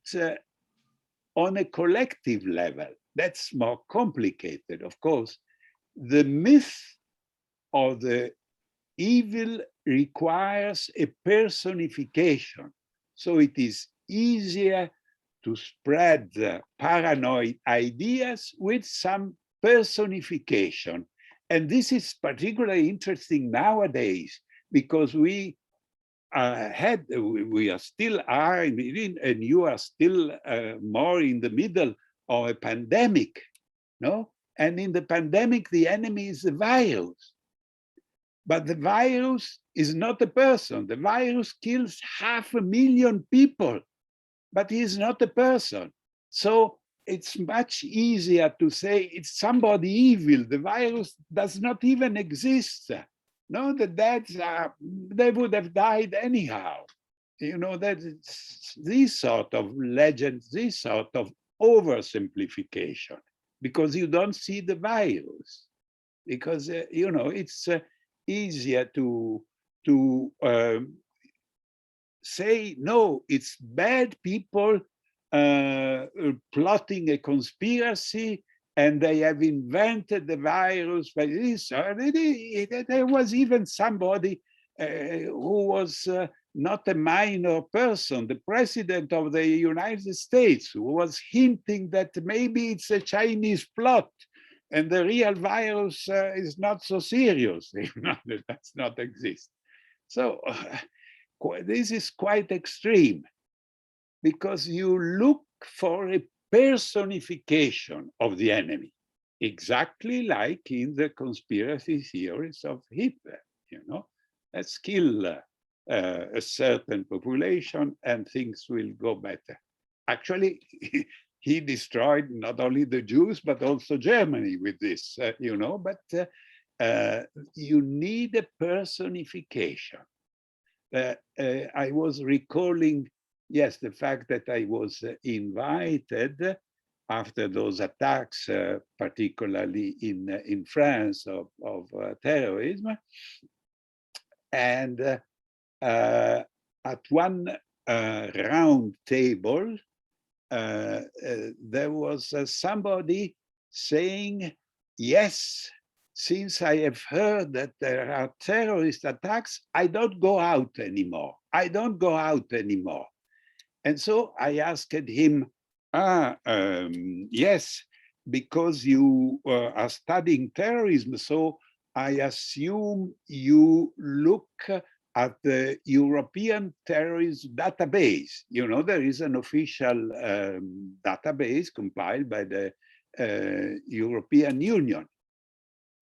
on a collective level, that's more complicated, of course. The myth of the evil requires a personification, so it is easier to spread the paranoid ideas with some personification. And this is particularly interesting nowadays because we are still are, and you are still more in the middle or a pandemic, no? And in the pandemic, the enemy is the virus. But the virus is not a person. The virus kills 500,000 people, but he is not a person. So it's much easier to say it's somebody evil. The virus does not even exist. No, the dead, they would have died anyhow. You know, that it's this sort of legend, this sort of oversimplification, because you don't see the virus. Because, you know, it's easier to say, no, it's bad people plotting a conspiracy, and they have invented the virus by this. There was even somebody who was not a minor person, the president of the United States, who was hinting that maybe it's a Chinese plot and the real virus is not so serious. That does not exist. So this is quite extreme, because you look for a personification of the enemy, exactly like in the conspiracy theories of Hitler. You know, let's kill a certain population and things will go better. Actually, he destroyed not only the Jews, but also Germany with this, you know, but you need a personification. I was recalling, yes, the fact that I was invited after those attacks, particularly in France of terrorism. And at one round table, there was somebody saying, yes, since I have heard that there are terrorist attacks, I don't go out anymore. I don't go out anymore. And so I asked him, yes, because you are studying terrorism, so I assume you look at the European terrorist database. You know, there is an official database compiled by the European Union.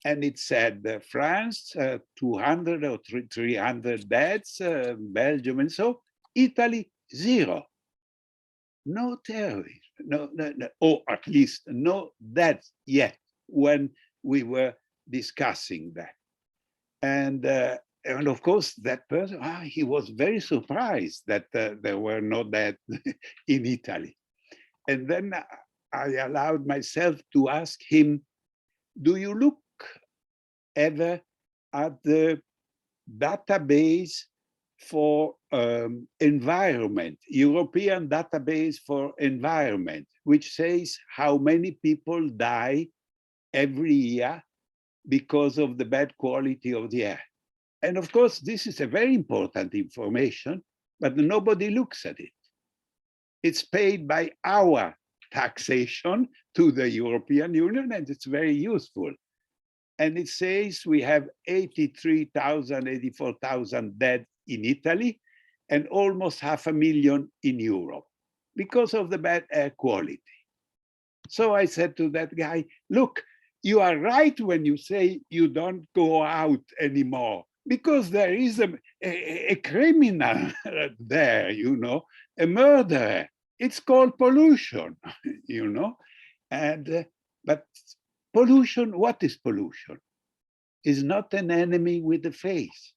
And it said France, 200 or 300 deaths, Belgium, and so, Italy, 0. No terrorism, no, or at least no deaths yet when we were discussing that. And of course, that person, he was very surprised that there were no deaths in Italy. And then I allowed myself to ask him, do you look ever at the database for environment, European database for environment, which says how many people die every year because of the bad quality of the air? And of course, this is a very important information, but nobody looks at it. It's paid by our taxation to the European Union, and it's very useful. And it says we have 83,000, 84,000 dead in Italy and almost 500,000 in Europe because of the bad air quality. So I said to that guy, look, you are right when you say you don't go out anymore, because there is a criminal there, you know, a murderer. It's called pollution, you know. And but pollution, what is pollution? Is not an enemy with a face.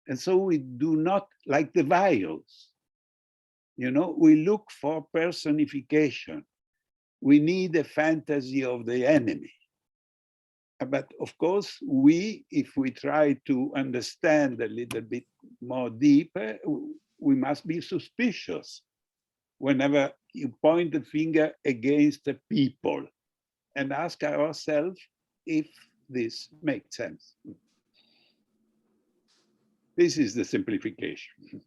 And so we do not, like the virus, you know, we look for personification. We need a fantasy of the enemy. But of course, if we try to understand a little bit more deeper, we must be suspicious whenever you point the finger against the people and ask ourselves if this makes sense. This is the simplification.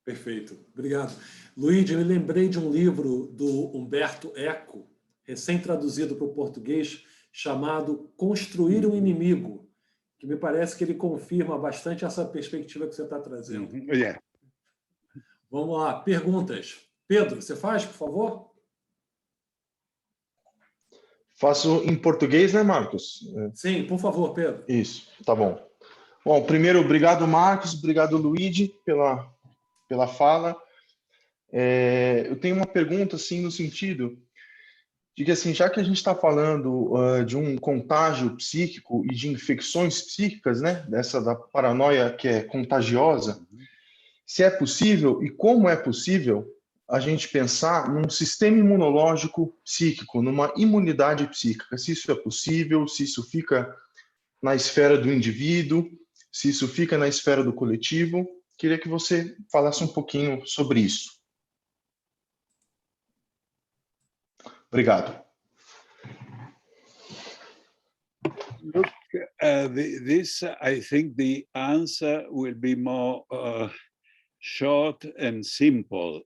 Perfeito, obrigado. Luigi, eu me lembrei de um livro do Umberto Eco, recém-traduzido para o português, chamado Construir um Inimigo, que me parece que ele confirma bastante essa perspectiva que você está trazendo. Yeah. Vamos lá, perguntas. Pedro, você faz, por favor? Faço em português, né, Marcos? Sim, por favor, Pedro. Isso, tá bom. Bom, primeiro, obrigado, Marcos, obrigado, Luigi, pela fala. Eu tenho uma pergunta, assim, no sentido de que, assim, já que a gente está falando de um contágio psíquico e de infecções psíquicas, né, dessa da paranoia que é contagiosa, se é possível e como é possível a gente pensar num sistema imunológico psíquico, numa imunidade psíquica, se isso é possível, se isso fica na esfera do indivíduo, se isso fica na esfera do coletivo. Queria que você falasse um pouquinho sobre isso. Obrigado. Look, this, I think the answer will be more short and simple.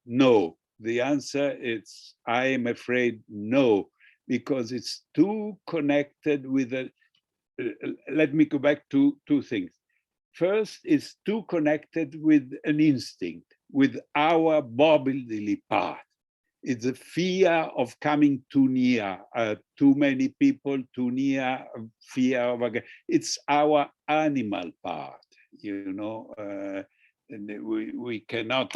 No, the answer is, I am afraid, no, because it's too connected with let me go back to two things. First, it's too connected with an instinct, with our bodily part. It's a fear of coming too near, too many people too near, fear of, it's our animal part, you know, and we cannot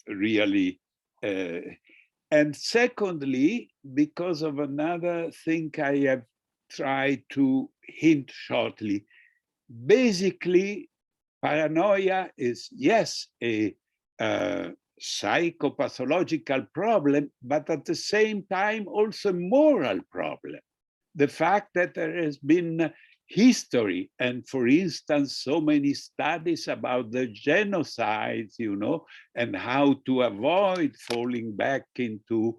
really, and secondly, because of another thing I have tried to hint shortly, basically, paranoia is, yes, a psychopathological problem, but at the same time also a moral problem. The fact that there has been history, and for instance, so many studies about the genocides, you know, and how to avoid falling back into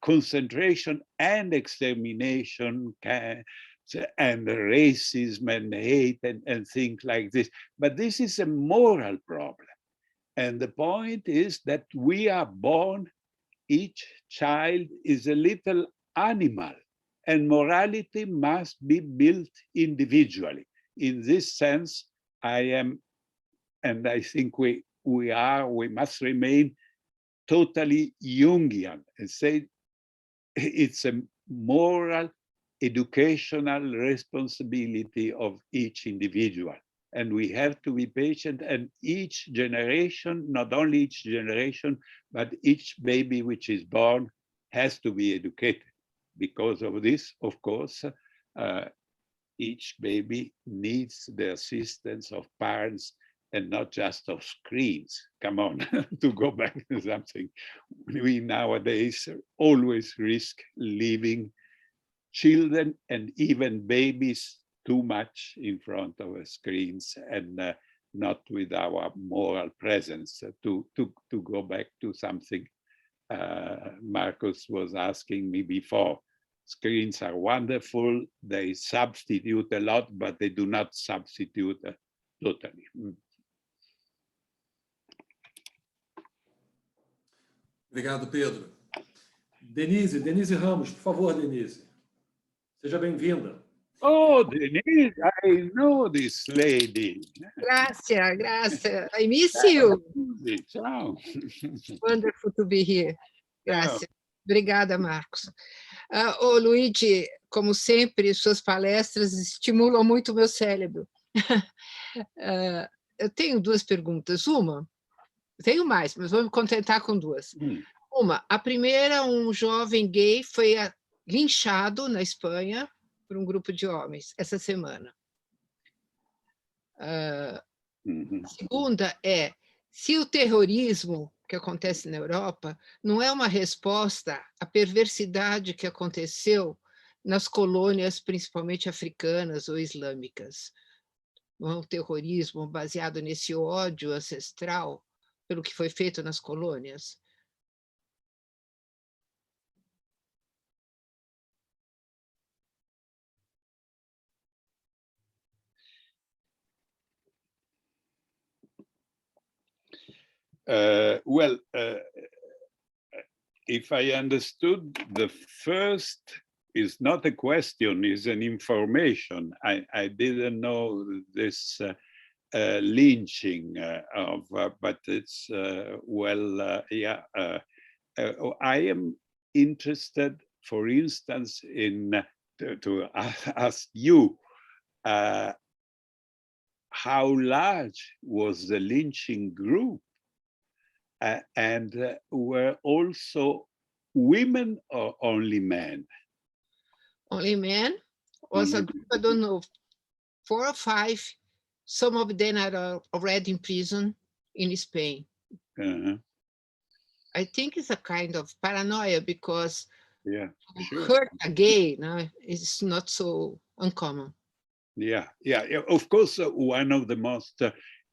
concentration and extermination and racism and hate and things like this. But this is a moral problem. And the point is that we are born, each child is a little animal, and morality must be built individually. In this sense, I am, and I think we must remain totally Jungian and say it's a moral, educational responsibility of each individual. And we have to be patient, and each generation, not only each generation, but each baby which is born has to be educated. Because of this, of course, each baby needs the assistance of parents and not just of screens. Come on, to go back to something. We nowadays always risk leaving children and even babies too much in front of screens and not with our moral presence. To go back to something Marcus was asking me before. Screens are wonderful, they substitute a lot, but they do not substitute totally. Obrigado, Pedro. Denise Ramos, por favor, Denise. Seja bem-vinda. Oh, Denise, I know this lady. Grazie. I miss you. Ciao. Wonderful to be here. Grazie. Obrigada, Marcos. Luigi, como sempre, suas palestras estimulam muito o meu cérebro. Eu tenho duas perguntas. Tenho mais, mas vou me contentar com duas. A primeira, um jovem gay foi linchado na Espanha por um grupo de homens essa semana. A segunda é, se o terrorismo que acontece na Europa não é uma resposta à perversidade que aconteceu nas colônias, principalmente africanas ou islâmicas. Não é um terrorismo baseado nesse ódio ancestral pelo que foi feito nas colônias? If I understood, the first is not a question, is an information. I didn't know this lynching but it's I am interested, for instance, in to ask you how large was the lynching group, and were also women or only men? Only men. Was a group, I don't know, 4 or 5. Some of them are already in prison in Spain. I think it's a kind of paranoia, because hurt a gay is not so uncommon. Yeah. Of course, one of the most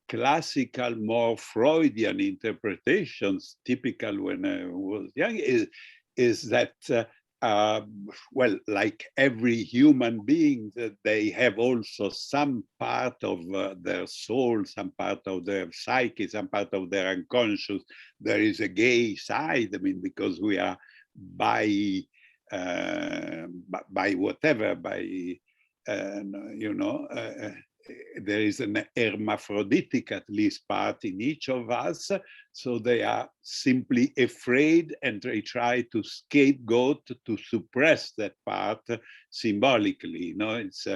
classical, more Freudian interpretations, typical when I was young, is that, well, like every human being, that they have also some part of their soul, some part of their psyche, some part of their unconscious. There is a gay side, I mean, because we are by whatever, there is an hermaphroditic, at least, part in each of us. So they are simply afraid, and they try to scapegoat, to suppress that part symbolically. It's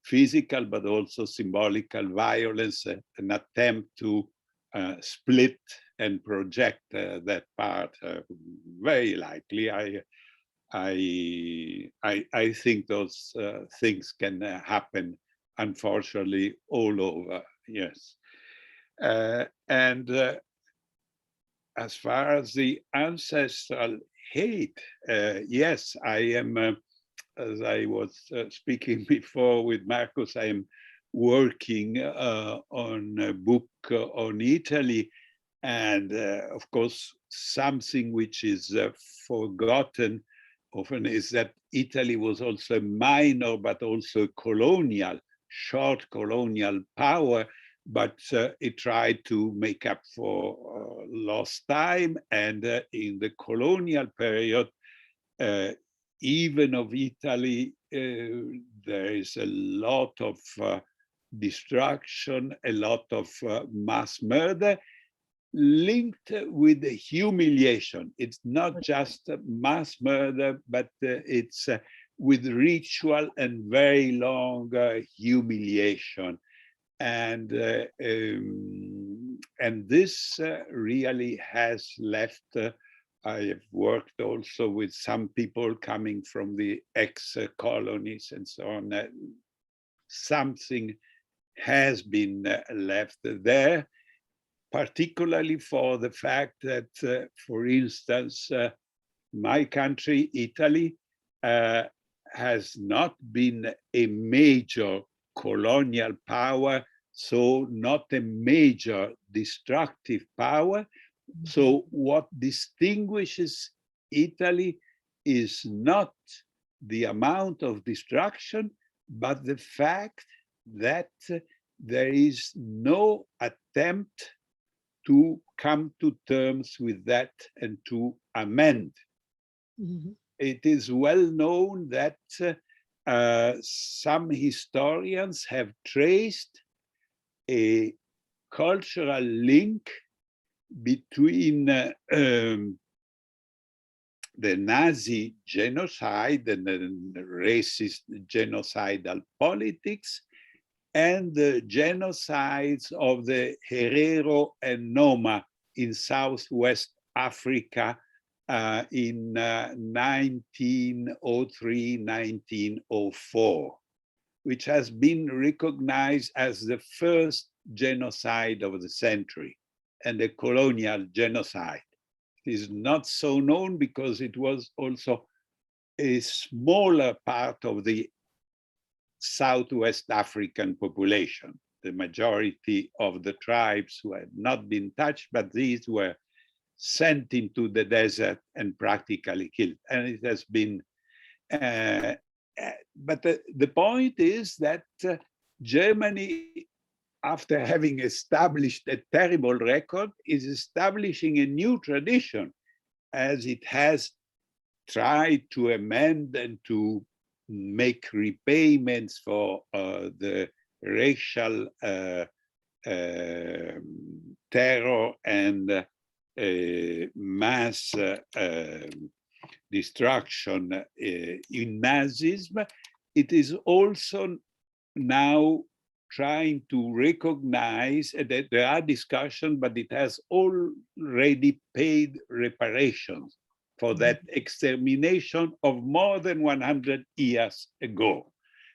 physical, but also symbolical violence, an attempt to split and project that part. Very likely, I think those things can happen, unfortunately, all over. Yes. And as far as the ancestral hate, yes, I am, as I was speaking before with Marcus, I am working on a book on Italy. And of course, something which is forgotten often is that Italy was also a minor, but also colonial, short colonial power, but it tried to make up for lost time. And in the colonial period, even of Italy, there is a lot of destruction, a lot of mass murder, linked with the humiliation. It's not just mass murder, but it's with ritual and very long humiliation. And this really has left, I have worked also with some people coming from the ex-colonies and so on. Something has been left there, particularly for the fact that, for instance, my country, Italy, has not been a major colonial power, so not a major destructive power. So what distinguishes Italy is not the amount of destruction, but the fact that there is no attempt to come to terms with that and to amend. It is well known that some historians have traced a cultural link between the Nazi genocide and the racist genocidal politics and the genocides of the Herero and Noma in Southwest Africa in 1903, 1904, which has been recognized as the first genocide of the century and a colonial genocide. It is not so known because it was also a smaller part of the Southwest African population, the majority of the tribes who had not been touched, but these were sent into the desert and practically killed. And it has been, but the point is that Germany, after having established a terrible record, is establishing a new tradition, as it has tried to amend and to make repayments for the racial terror and mass destruction in Nazism, it is also now trying to recognize that there are discussions, but it has already paid reparations for that extermination of more than 100 years ago.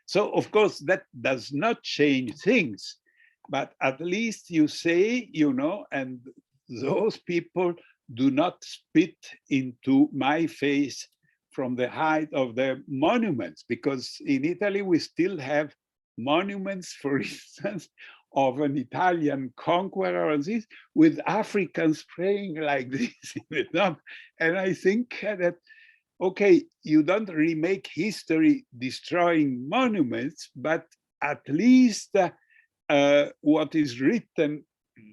So, of course, that does not change things, but at least you say, and those people do not spit into my face from the height of their monuments, because in Italy we still have monuments, for instance, of an Italian conqueror with Africans praying like this in the top. And I think that, okay, you don't remake history destroying monuments, but at least what is written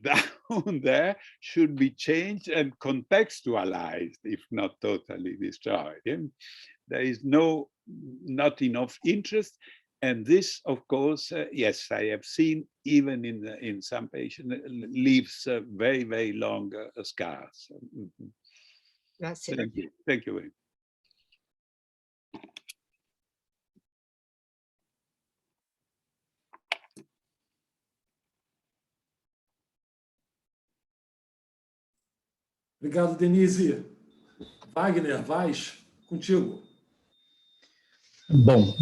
down there should be changed and contextualized, if not totally destroyed. And there is not enough interest. And this, of course, yes, I have seen even in some patients, leaves very, very long scars. That's it. Thank you. Thank you. Obrigado, Denise. Wagner, Vaz, contigo. Bom,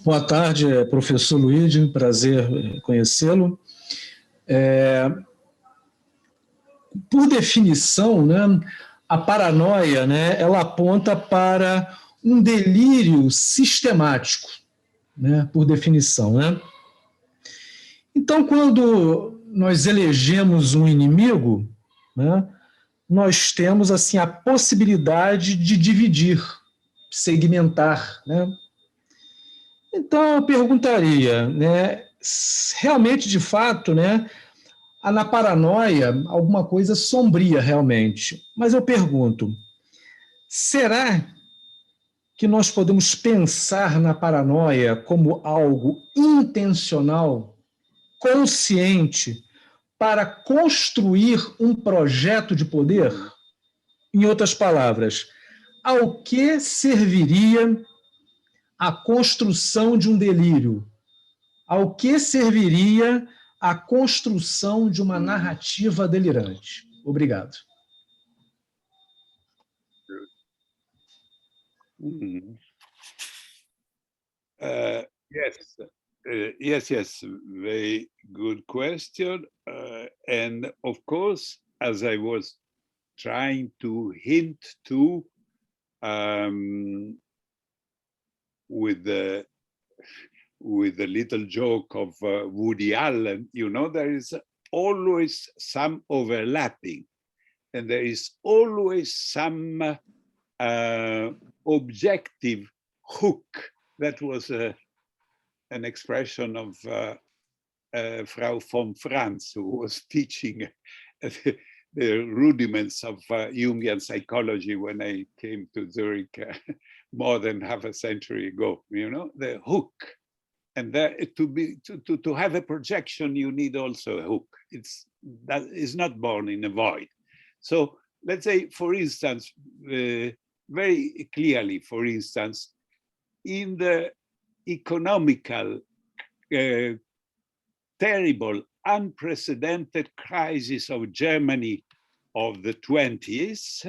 boa tarde, professor Luigi, prazer conhecê-lo. Por definição, né, a paranoia, né, ela aponta para um delírio sistemático, né, por definição, né? Então, quando nós elegemos um inimigo, né, nós temos assim a possibilidade de dividir, segmentar, né? Então, eu perguntaria, né, realmente, de fato, né, há na paranoia alguma coisa sombria realmente. Mas eu pergunto, será que nós podemos pensar na paranoia como algo intencional, consciente, para construir um projeto de poder? Em outras palavras, ao que serviria a construção de um delírio? Ao que serviria a construção de uma narrativa delirante? Obrigado. Yes, very good question. And of course, as I was trying to hint to with the little joke of Woody Allen, there is always some overlapping, and there is always some objective hook. That was an expression of Frau von Franz, who was teaching the rudiments of Jungian psychology when I came to Zurich more than half a century ago. The hook. And to have a projection, you need also a hook. That is not born in a void. So let's say, for instance, very clearly, for instance, in the economical, terrible, unprecedented crisis of Germany of the 20s,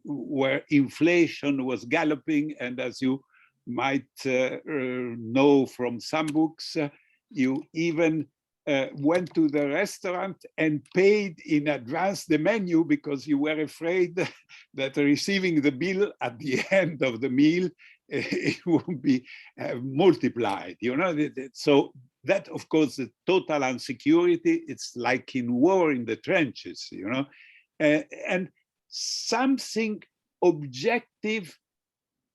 where inflation was galloping, and as you might know from some books, you even went to the restaurant and paid in advance the menu because you were afraid that receiving the bill at the end of the meal, it would be multiplied, So that, of course, the total insecurity, it's like in war in the trenches, and something objective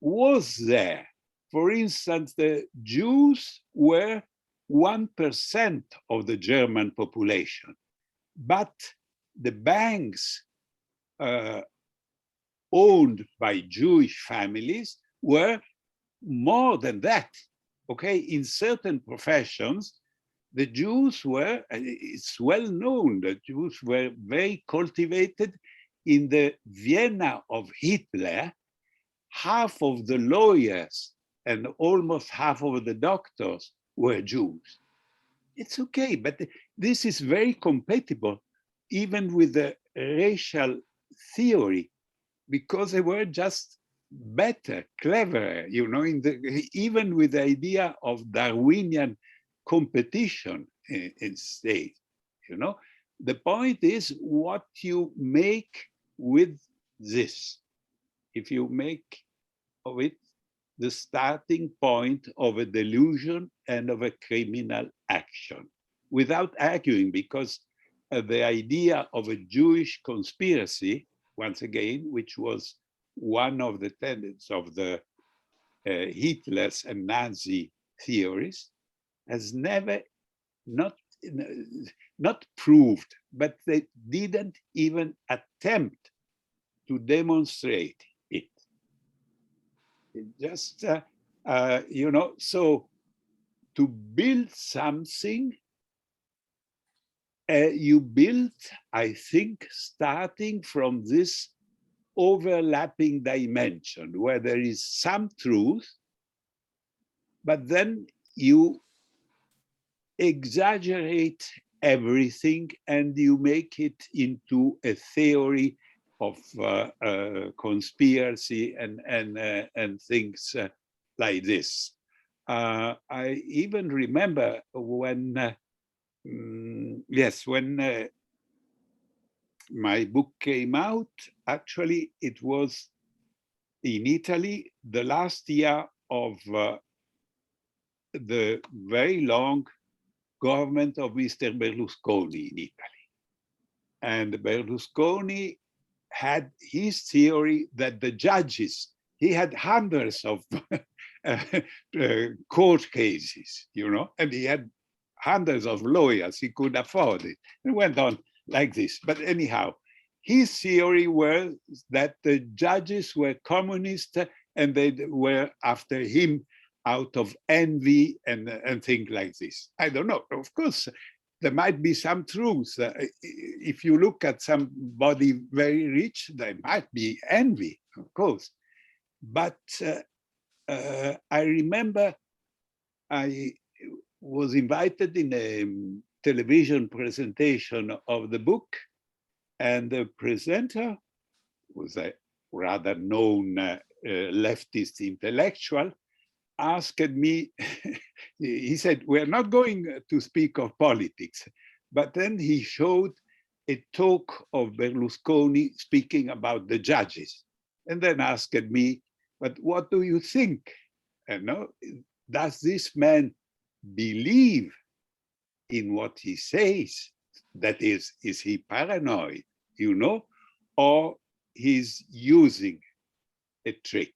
was there. For instance, the Jews were 1% of the German population, but the banks owned by Jewish families were more than that. Okay, in certain professions, the Jews were, it's well known, the Jews were very cultivated. In the Vienna of Hitler, half of the lawyers and almost half of the doctors were Jews. It's okay, but this is very compatible even with the racial theory, because they were just better, cleverer, you know, even with the idea of Darwinian competition in state, you know. The point is what you make with this. If you make of it the starting point of a delusion and of a criminal action, without arguing, because the idea of a Jewish conspiracy, once again, which was one of the tenets of the Hitler's and Nazi theories, has never not proved, but they didn't even attempt to demonstrate it. It just, you know, so to build something, you build, I think, starting from this overlapping dimension where there is some truth, but then you exaggerate everything and you make it into a theory of conspiracy and things like this. I even remember when, when my book came out, actually it was in Italy, the last year of the very long government of Mr. Berlusconi in Italy. And Berlusconi had his theory that the judges, he had hundreds of court cases, you know, and he had hundreds of lawyers, he could afford it. It went on like this. But anyhow, his theory was that the judges were communist and they were after him out of envy and things like this. I don't know. Of course, there might be some truth. If you look at somebody very rich, there might be envy, of course. But I remember I was invited in a television presentation of the book, and the presenter was a rather known leftist intellectual, asked me, he said, we're not going to speak of politics, but then he showed a talk of Berlusconi speaking about the judges, and then asked me, but what do you think? And no, does this man believe in what he says? That is he paranoid, you know, or he's using a trick?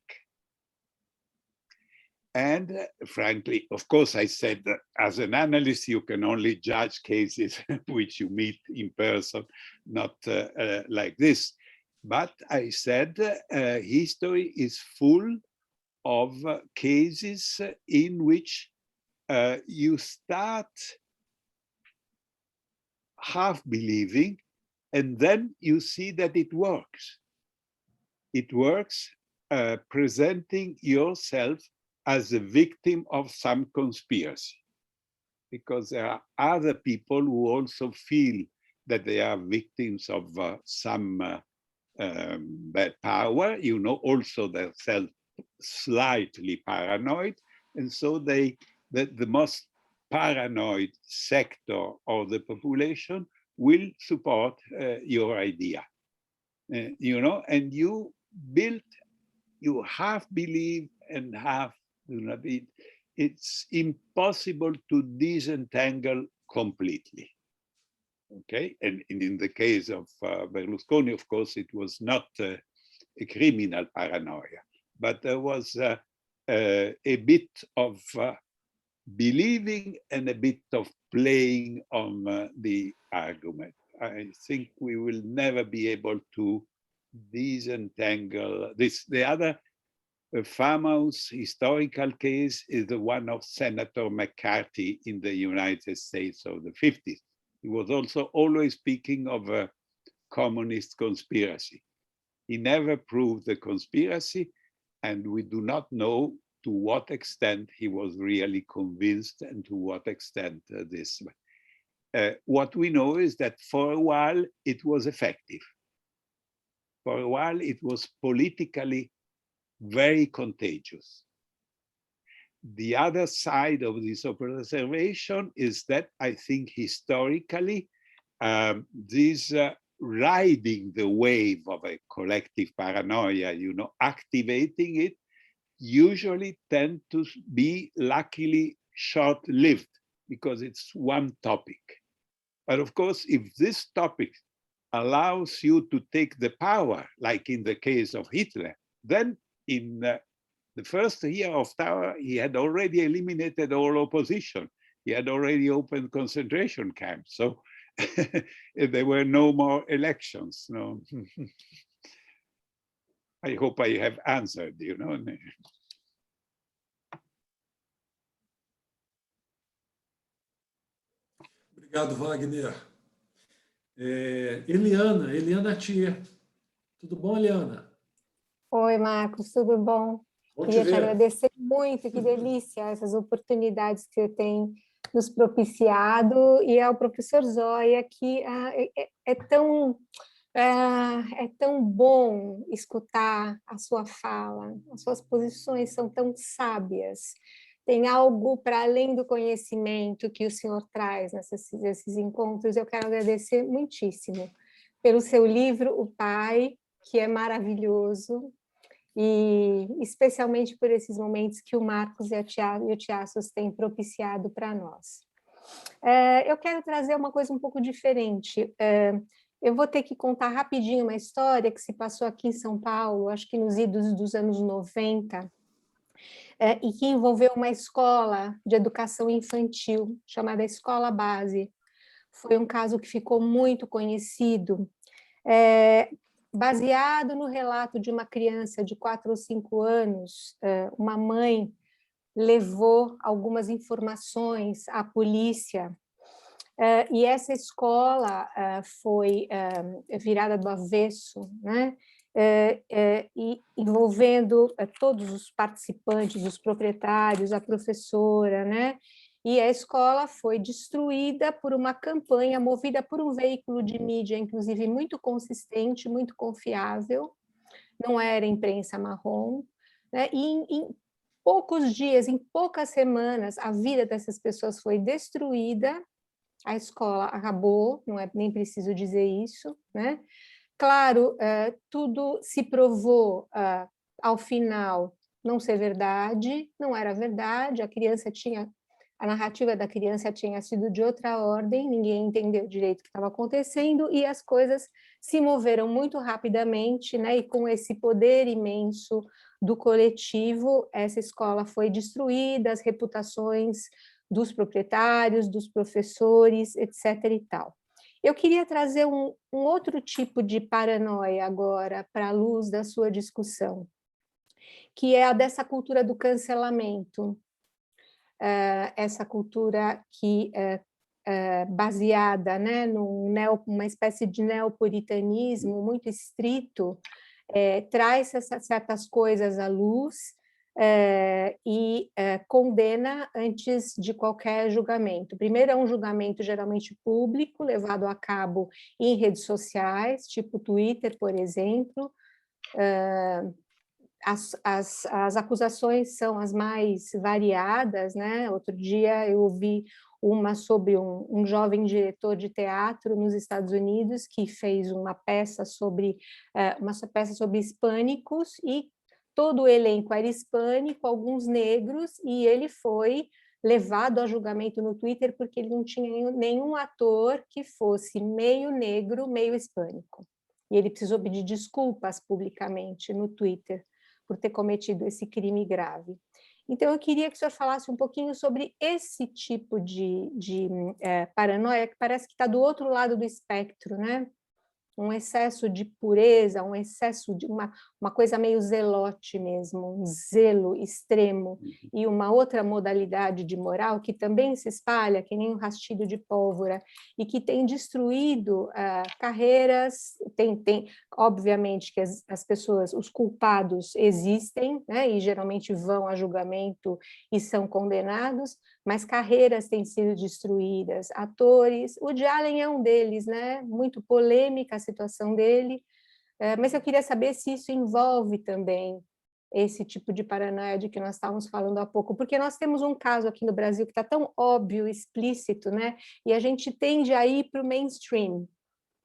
And frankly, of course, I said that as an analyst, you can only judge cases which you meet in person, not like this. But I said history is full of cases in which you start half believing, and then you see that it works. It works presenting yourself as a victim of some conspiracy, because there are other people who also feel that they are victims of some bad power, you know, also themselves slightly paranoid, and so the most paranoid sector of the population will support your idea, you know, and you half believe and half do not. It's impossible to disentangle completely. Okay, and in the case of Berlusconi, of course, it was not a criminal paranoia, but there was a bit of believing and a bit of playing on the argument. I think we will never be able to disentangle this. The other A famous historical case is the one of Senator McCarthy in the United States of the 50s. He was also always speaking of a communist conspiracy. He never proved the conspiracy, and we do not know to what extent he was really convinced and to what extent this. What we know is that for a while it was effective. For a while it was politically very contagious. The other side of this observation is that I think historically, this riding the wave of a collective paranoia, activating it, usually tend to be luckily short-lived because it's one topic. But of course, if this topic allows you to take the power, like in the case of Hitler, then in the first year of power, he had already eliminated all opposition. He had already opened concentration camps. So there were no more elections. No. I hope I have answered, Obrigado, Wagner. Eliana Thier. Tudo bom, Eliana? Oi, Marcos, tudo bom? Queria te agradecer muito, que delícia essas oportunidades que você tem nos propiciado, e ao professor Zoja, que é tão bom escutar a sua fala, as suas posições são tão sábias, tem algo para além do conhecimento que o senhor traz nesses encontros. Eu quero agradecer muitíssimo pelo seu livro, O Pai, que é maravilhoso, e especialmente por esses momentos que o Marcos e o Tiassos têm propiciado para nós. Eu quero trazer uma coisa um pouco diferente. Eu vou ter que contar rapidinho uma história que se passou aqui em São Paulo, acho que nos idos dos anos 90, e que envolveu uma escola de educação infantil, chamada Escola Base. Foi um caso que ficou muito conhecido, baseado no relato de uma criança de 4 ou 5 anos. Uma mãe levou algumas informações à polícia, e essa escola foi virada do avesso, né? E envolvendo todos os participantes, os proprietários, a professora, né? E a escola foi destruída por uma campanha movida por um veículo de mídia, inclusive muito consistente, muito confiável, não era imprensa marrom, né? E em poucos dias, em poucas semanas, a vida dessas pessoas foi destruída, a escola acabou, não é nem preciso dizer isso, né? Claro, tudo se provou, ao final, não ser verdade, não era verdade, a narrativa da criança tinha sido de outra ordem, ninguém entendeu direito o que estava acontecendo, e as coisas se moveram muito rapidamente, né? E com esse poder imenso do coletivo, essa escola foi destruída, as reputações dos proprietários, dos professores, etc. e tal. Eu queria trazer um outro tipo de paranoia agora para a luz da sua discussão, que é a dessa cultura do cancelamento, essa cultura que baseada, né, numa espécie de neopuritanismo muito estrito, traz certas coisas à luz e condena antes de qualquer julgamento. Primeiro é um julgamento geralmente público, levado a cabo em redes sociais, tipo Twitter, por exemplo. As acusações são as mais variadas, né? Outro dia eu ouvi uma sobre um jovem diretor de teatro nos Estados Unidos que fez uma peça sobre hispânicos, e todo o elenco era hispânico, alguns negros, e ele foi levado a julgamento no Twitter porque ele não tinha nenhum ator que fosse meio negro, meio hispânico. E ele precisou pedir desculpas publicamente no Twitter por ter cometido esse crime grave. Então, eu queria que o senhor falasse um pouquinho sobre esse tipo de paranoia, que parece que está do outro lado do espectro, né? um excesso de pureza, um excesso de uma coisa meio zelote mesmo, um zelo extremo, e uma outra modalidade de moral que também se espalha, que nem um rastilho de pólvora, e que tem destruído carreiras, obviamente que as pessoas, os culpados existem, né, e geralmente vão a julgamento e são condenados, mas carreiras têm sido destruídas, atores, o Woody Allen é um deles, né, muito polêmica a situação dele, mas eu queria saber se isso envolve também esse tipo de paranoia de que nós estávamos falando há pouco, porque nós temos um caso aqui no Brasil que está tão óbvio, explícito, né, e a gente tende a ir para o mainstream,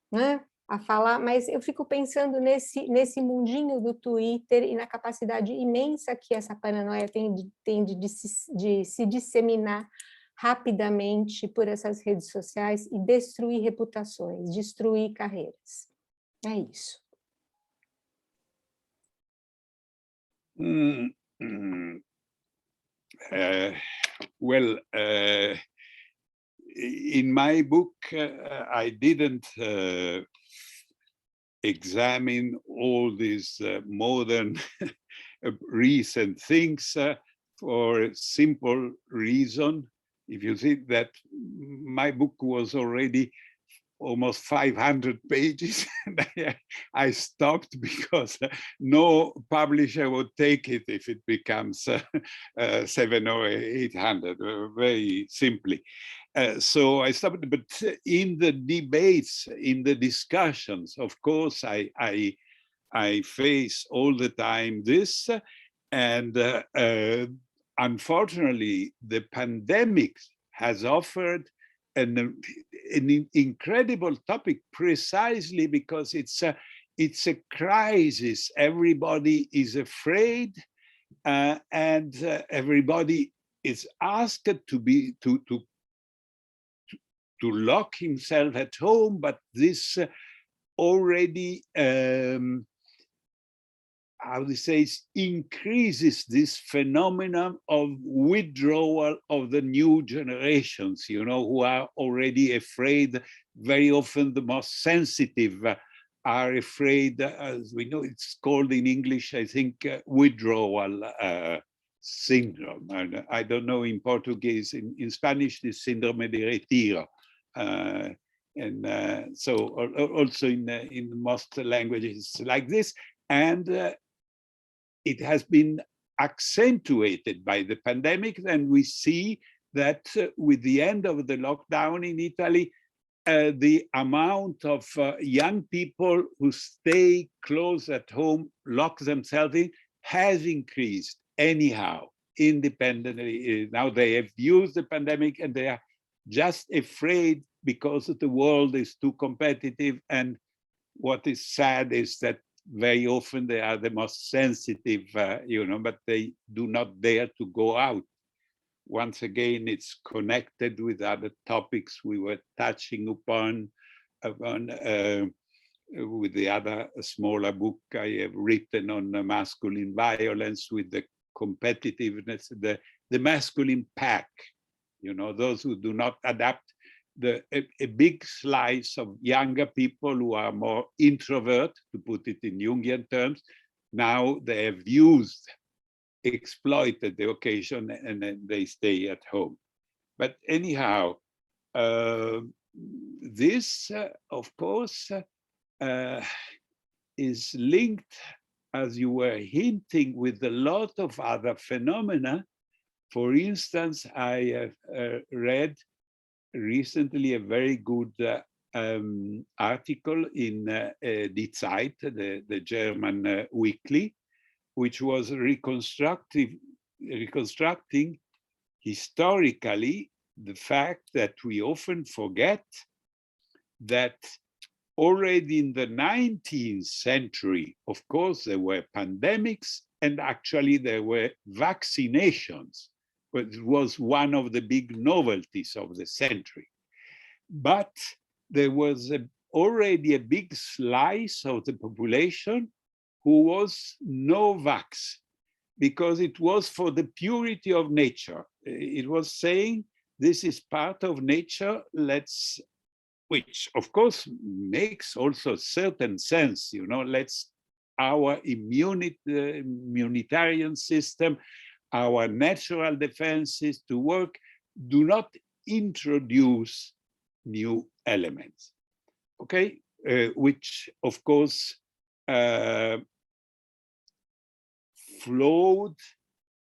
né, a falar, mas eu fico pensando nesse mundinho do Twitter e na capacidade imensa que essa paranoia tem de se disseminar rapidamente por essas redes sociais e destruir reputações, destruir carreiras. É isso. Well, in my book, I didn't examine all these modern recent things for a simple reason. If you see that my book was already almost 500 pages, and I stopped because no publisher would take it if it becomes 700 or 800, very simply. So I stopped, but in the debates, in the discussions, of course, I face all the time this, and unfortunately, the pandemic has offered an incredible topic precisely because it's a crisis. Everybody is afraid, and everybody is asked to lock himself at home. But this already how to say, increases this phenomenon of withdrawal of the new generations, you know, who are already afraid. Very often the most sensitive are afraid, as we know, it's called in English, I think, withdrawal syndrome. And I don't know in Portuguese, in Spanish, the síndrome de retiro. So also in most languages like this. And it has been accentuated by the pandemic, and we see that with the end of the lockdown in Italy, the amount of young people who stay close at home, lock themselves in, has increased anyhow, independently. Now they have used the pandemic and they are just afraid because the world is too competitive. And what is sad is that very often they are the most sensitive, you know, but they do not dare to go out. Once again, it's connected with other topics we were touching upon with the other smaller book I have written on masculine violence, with the competitiveness, the masculine pack, you know, those who do not adapt. A big slice of younger people who are more introvert, to put it in Jungian terms, now they have exploited the occasion and then they stay at home. But anyhow, this, of course, is linked, as you were hinting, with a lot of other phenomena. For instance, I read recently a very good article in Die Zeit, the German weekly, which was reconstructing historically the fact that we often forget that already in the 19th century, of course, there were pandemics and actually there were vaccinations. But it was one of the big novelties of the century. But there was already a big slice of the population who was no-vax, because it was for the purity of nature. It was saying, this is part of nature, let's which of course makes also certain sense, you know, our immunitarian system, our natural defenses to work, do not introduce new elements, okay? Which of course flowed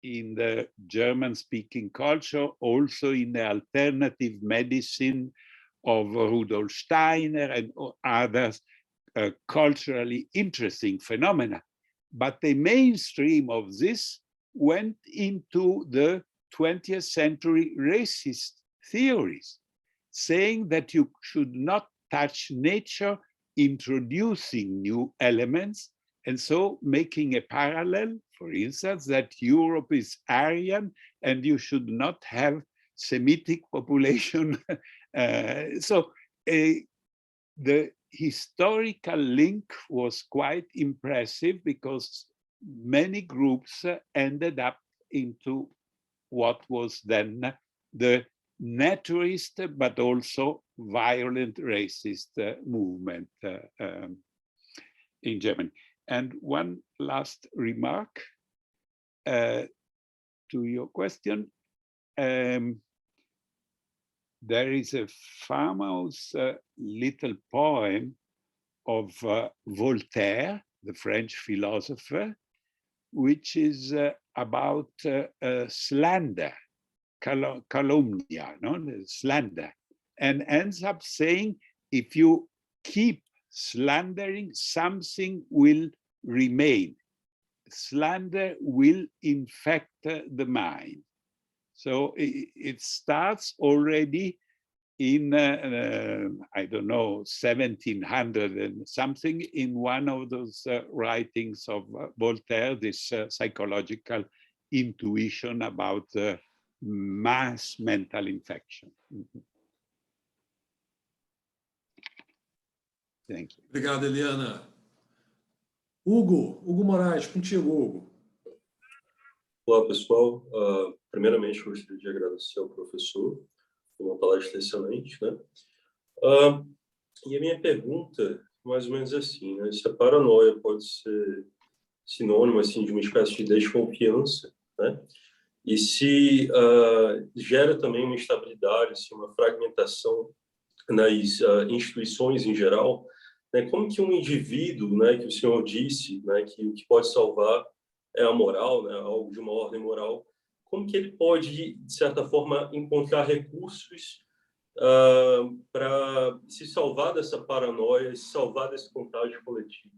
in the German-speaking culture, also in the alternative medicine of Rudolf Steiner and others, culturally interesting phenomena. But the mainstream of this went into the 20th century racist theories, saying that you should not touch nature, introducing new elements, and so making a parallel, for instance, that Europe is Aryan and you should not have Semitic population. The historical link was quite impressive because many groups ended up into what was then the naturist but also violent racist movement in Germany. And one last remark to your question. There is a famous little poem of Voltaire, the French philosopher, which is about slander, calumnia, no? Slander, and ends up saying, if you keep slandering, something will remain. Slander will infect the mind. So it starts already in, I don't know, 1700 and something, in one of those writings of Voltaire, this psychological intuition about mass mental infection. Thank you. Obrigado, Eliana. Hugo Moraes, contigo, Hugo. Olá, pessoal. Primeiramente, gostaria de agradecer ao professor por uma palestra excelente, né? E a minha pergunta, mais ou menos assim, né? Se a paranoia pode ser sinônimo, assim, de uma espécie de desconfiança, né? E se gera também uma instabilidade, assim, uma fragmentação nas instituições em geral, né? Como que um indivíduo, né, que o senhor disse, né, que o que pode salvar é a moral, né, algo de uma ordem moral, como que ele pode, de certa forma, encontrar recursos para se salvar dessa paranoia, se salvar desse contágio coletivo?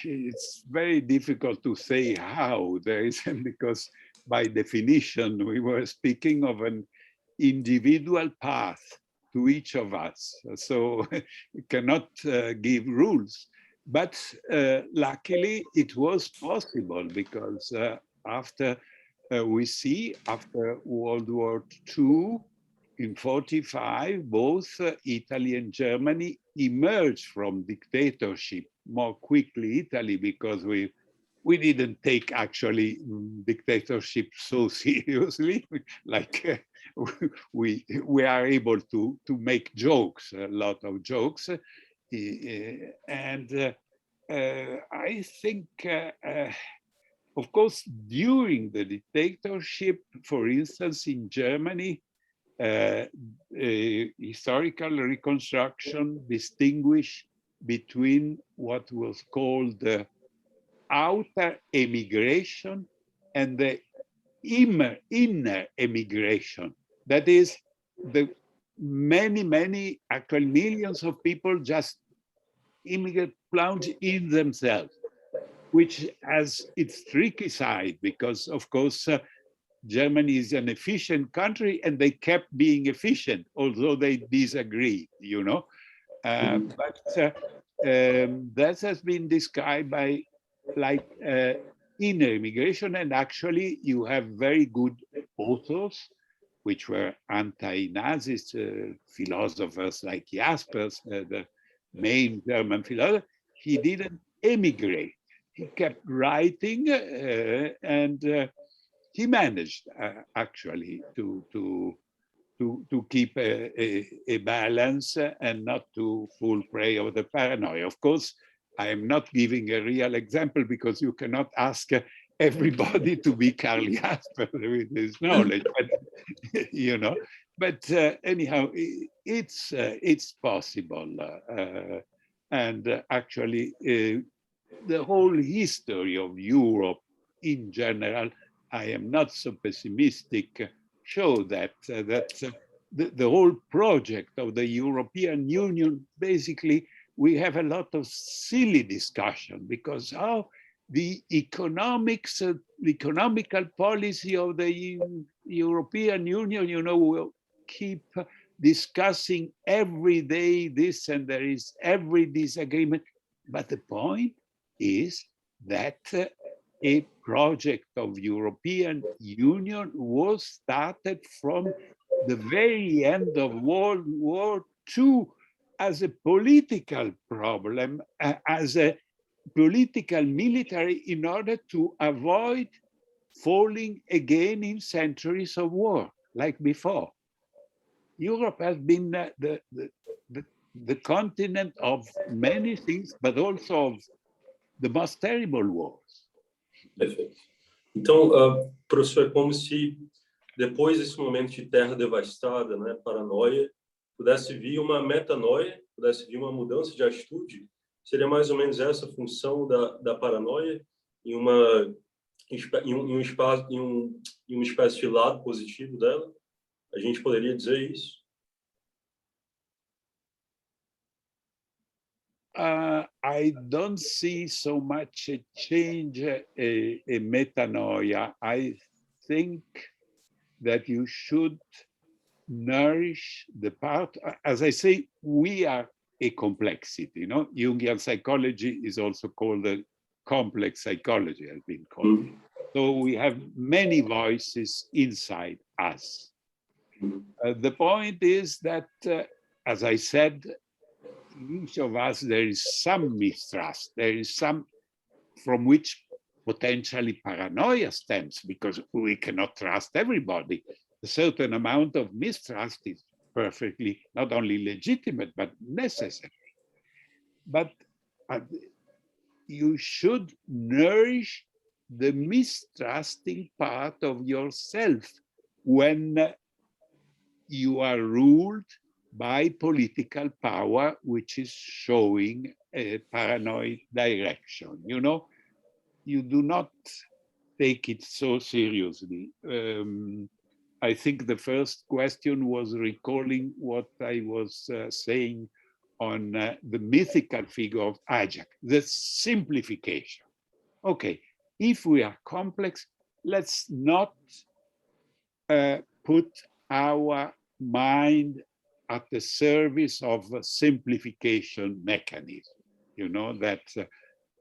It's very difficult to say how there is, because by definition, we were speaking of an individual path to each of us. So we cannot give rules. But luckily, it was possible because after we see, after World War II, in 1945, both Italy and Germany emerged from dictatorship, more quickly Italy, because we didn't take actually dictatorship so seriously, like we are able to make jokes, a lot of jokes. And I think, of course, during the dictatorship, for instance, in Germany, historical reconstruction distinguished between what was called the outer emigration and the inner emigration. That is, the many, actually millions of people just immigrate, plunge in themselves, which has its tricky side, because of course, Germany is an efficient country and they kept being efficient, although they disagree, you know. But that has been described by like inner immigration, and actually you have very good authors, which were anti-Nazist philosophers like Jaspers, the main German philosopher. He didn't emigrate. he kept writing, and he managed actually to keep a balance and not to fall prey of the paranoia. Of course, I am not giving a real example because you cannot ask everybody to be Karl Jasper with his knowledge, but you know. But anyhow, it's possible, and actually, the whole history of Europe in general, I am not so pessimistic, show that the whole project of the European Union, basically, we have a lot of silly discussion because how the economical policy of the European Union, you know, will keep discussing every day this, and there is every disagreement. But the point is that a project of European Union was started from the very end of World War II as a political problem, as a political military, in order to avoid falling again in centuries of war like before. Europe has been the continent of many things, but also of the most terrible wars. Perfeito. Então, professor, é como se depois desse momento de terra devastada, né, paranoia, pudesse vir uma metanoia, pudesse vir uma mudança de atitude. Seria mais ou menos essa a função da paranoia, em uma espécie de lado positivo dela? A gente poderia dizer isso? I don't see so much a change, a metanoia. I think that you should nourish the part. As I say, we are a complexity. You know, Jungian psychology is also called the complex psychology, has been called. Mm-hmm. So we have many voices inside us. Mm-hmm. The point is that, as I said, each of us, there is some mistrust. There is some from which potentially paranoia stems, because we cannot trust everybody. A certain amount of mistrust is perfectly not only legitimate, but necessary. But you should nourish the mistrusting part of yourself when you are ruled by political power, which is showing a paranoid direction. You know, you do not take it so seriously. I think the first question was recalling what I was saying on the mythical figure of Ajax, the simplification. Okay, if we are complex, let's not put our mind at the service of a simplification mechanism. You know, that's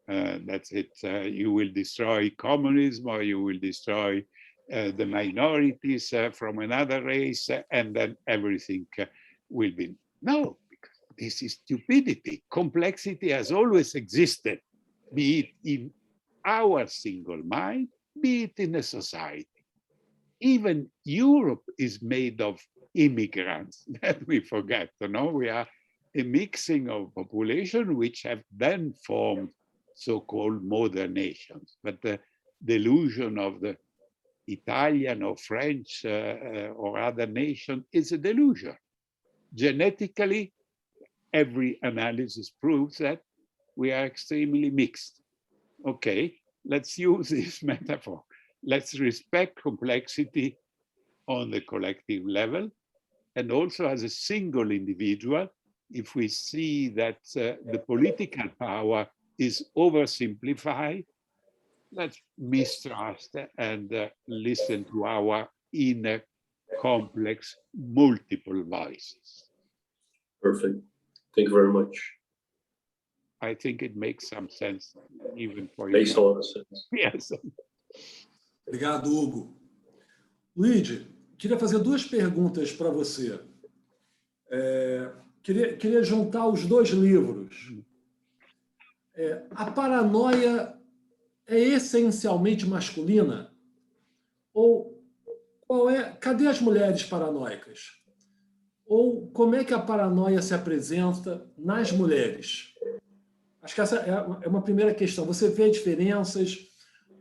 it. You will destroy communism, or you will destroy the minorities from another race, and then everything will be. No, because this is stupidity. Complexity has always existed, be it in our single mind, be it in a society. Even Europe is made of immigrants that we forget. You know, we are a mixing of population which have then formed so-called modern nations. But the delusion of the Italian or French or other nation is a delusion. Genetically, every analysis proves that we are extremely mixed. Okay, let's use this metaphor. Let's respect complexity on the collective level, and also as a single individual, if we see that the political power is oversimplified, let's mistrust and listen to our inner complex multiple voices. Perfect. Thank you very much. I think it makes some sense even for you. Makes a lot of sense. Yes. Obrigado, Hugo. Luigi, queria fazer duas perguntas para você. Queria juntar os dois livros. A Paranoia é essencialmente masculina? Ou cadê as mulheres paranoicas? Ou como é que a paranoia se apresenta nas mulheres? Acho que essa é uma primeira questão. Você vê diferenças,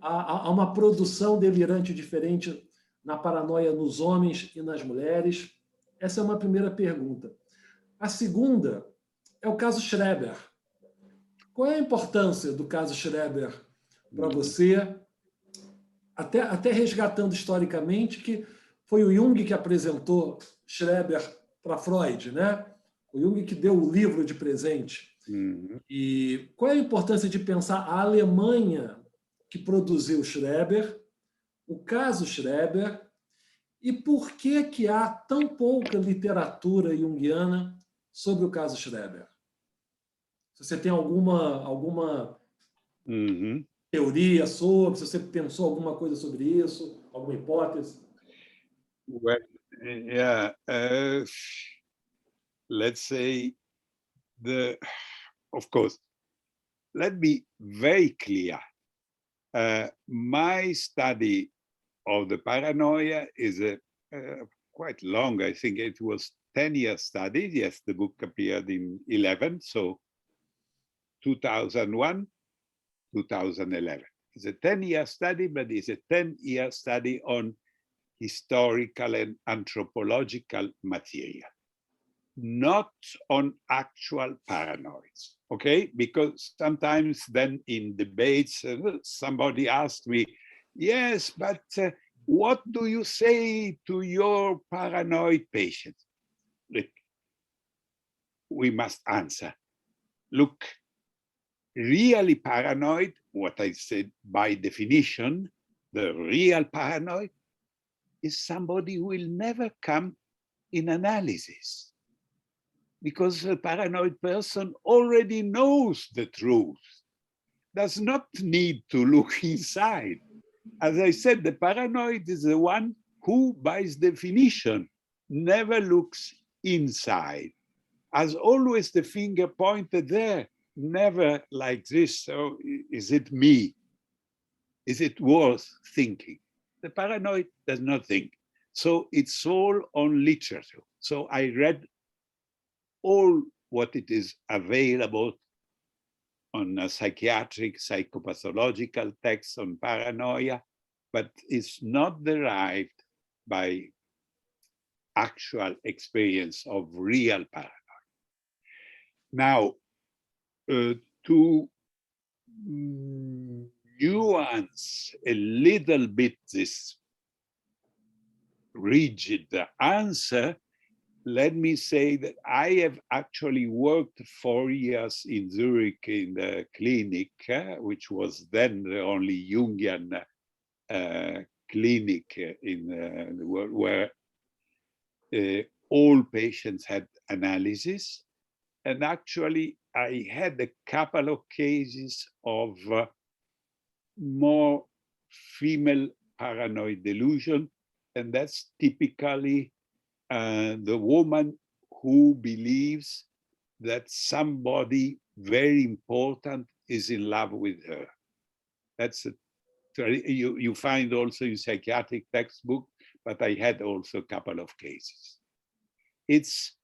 há uma produção delirante diferente na paranoia nos homens e nas mulheres? Essa é uma primeira pergunta. A segunda é o caso Schreber. Qual é a importância do caso Schreber para você? Até resgatando historicamente que foi o Jung que apresentou Schreber para Freud, né? O Jung que deu o livro de presente. E qual é a importância de pensar a Alemanha que produziu Schreber, o caso Schreber, e por que há tão pouca literatura junguiana sobre o caso Schreber? Se você tem alguma teoria sobre, se você pensou alguma coisa sobre isso, alguma hipótese? Well, yeah, let's say of course, let me very clear. My study of the paranoia is quite long. I think it was 10-year study. Yes, the book appeared in 11, so 2001, 2011. It's a 10-year study, but it's a 10-year study on historical and anthropological material, not on actual paranoids, okay? Because sometimes then in debates, somebody asked me, yes, but what do you say to your paranoid patients? Look, we must answer. Look, really paranoid, what I said by definition, the real paranoid is somebody who will never come in analysis, because a paranoid person already knows the truth, does not need to look inside. As I said, the paranoid is the one who, by definition, never looks inside, has always the finger pointed there, never like this. So is it me? Is it worth thinking? The paranoid does not think. So it's all on literature. So I read all what it is available on a psychiatric, psychopathological texts on paranoia, but it's not derived by actual experience of real paranoia. Now, to nuance a little bit this rigid answer, let me say that I have actually worked 4 years in Zurich in the clinic, which was then the only Jungian clinic in the world, where all patients had analysis. And actually, I had a couple of cases of more female paranoid delusion, and that's typically the woman who believes that somebody very important is in love with her. That's you find also in psychiatric textbook, but I had also a couple of cases. It's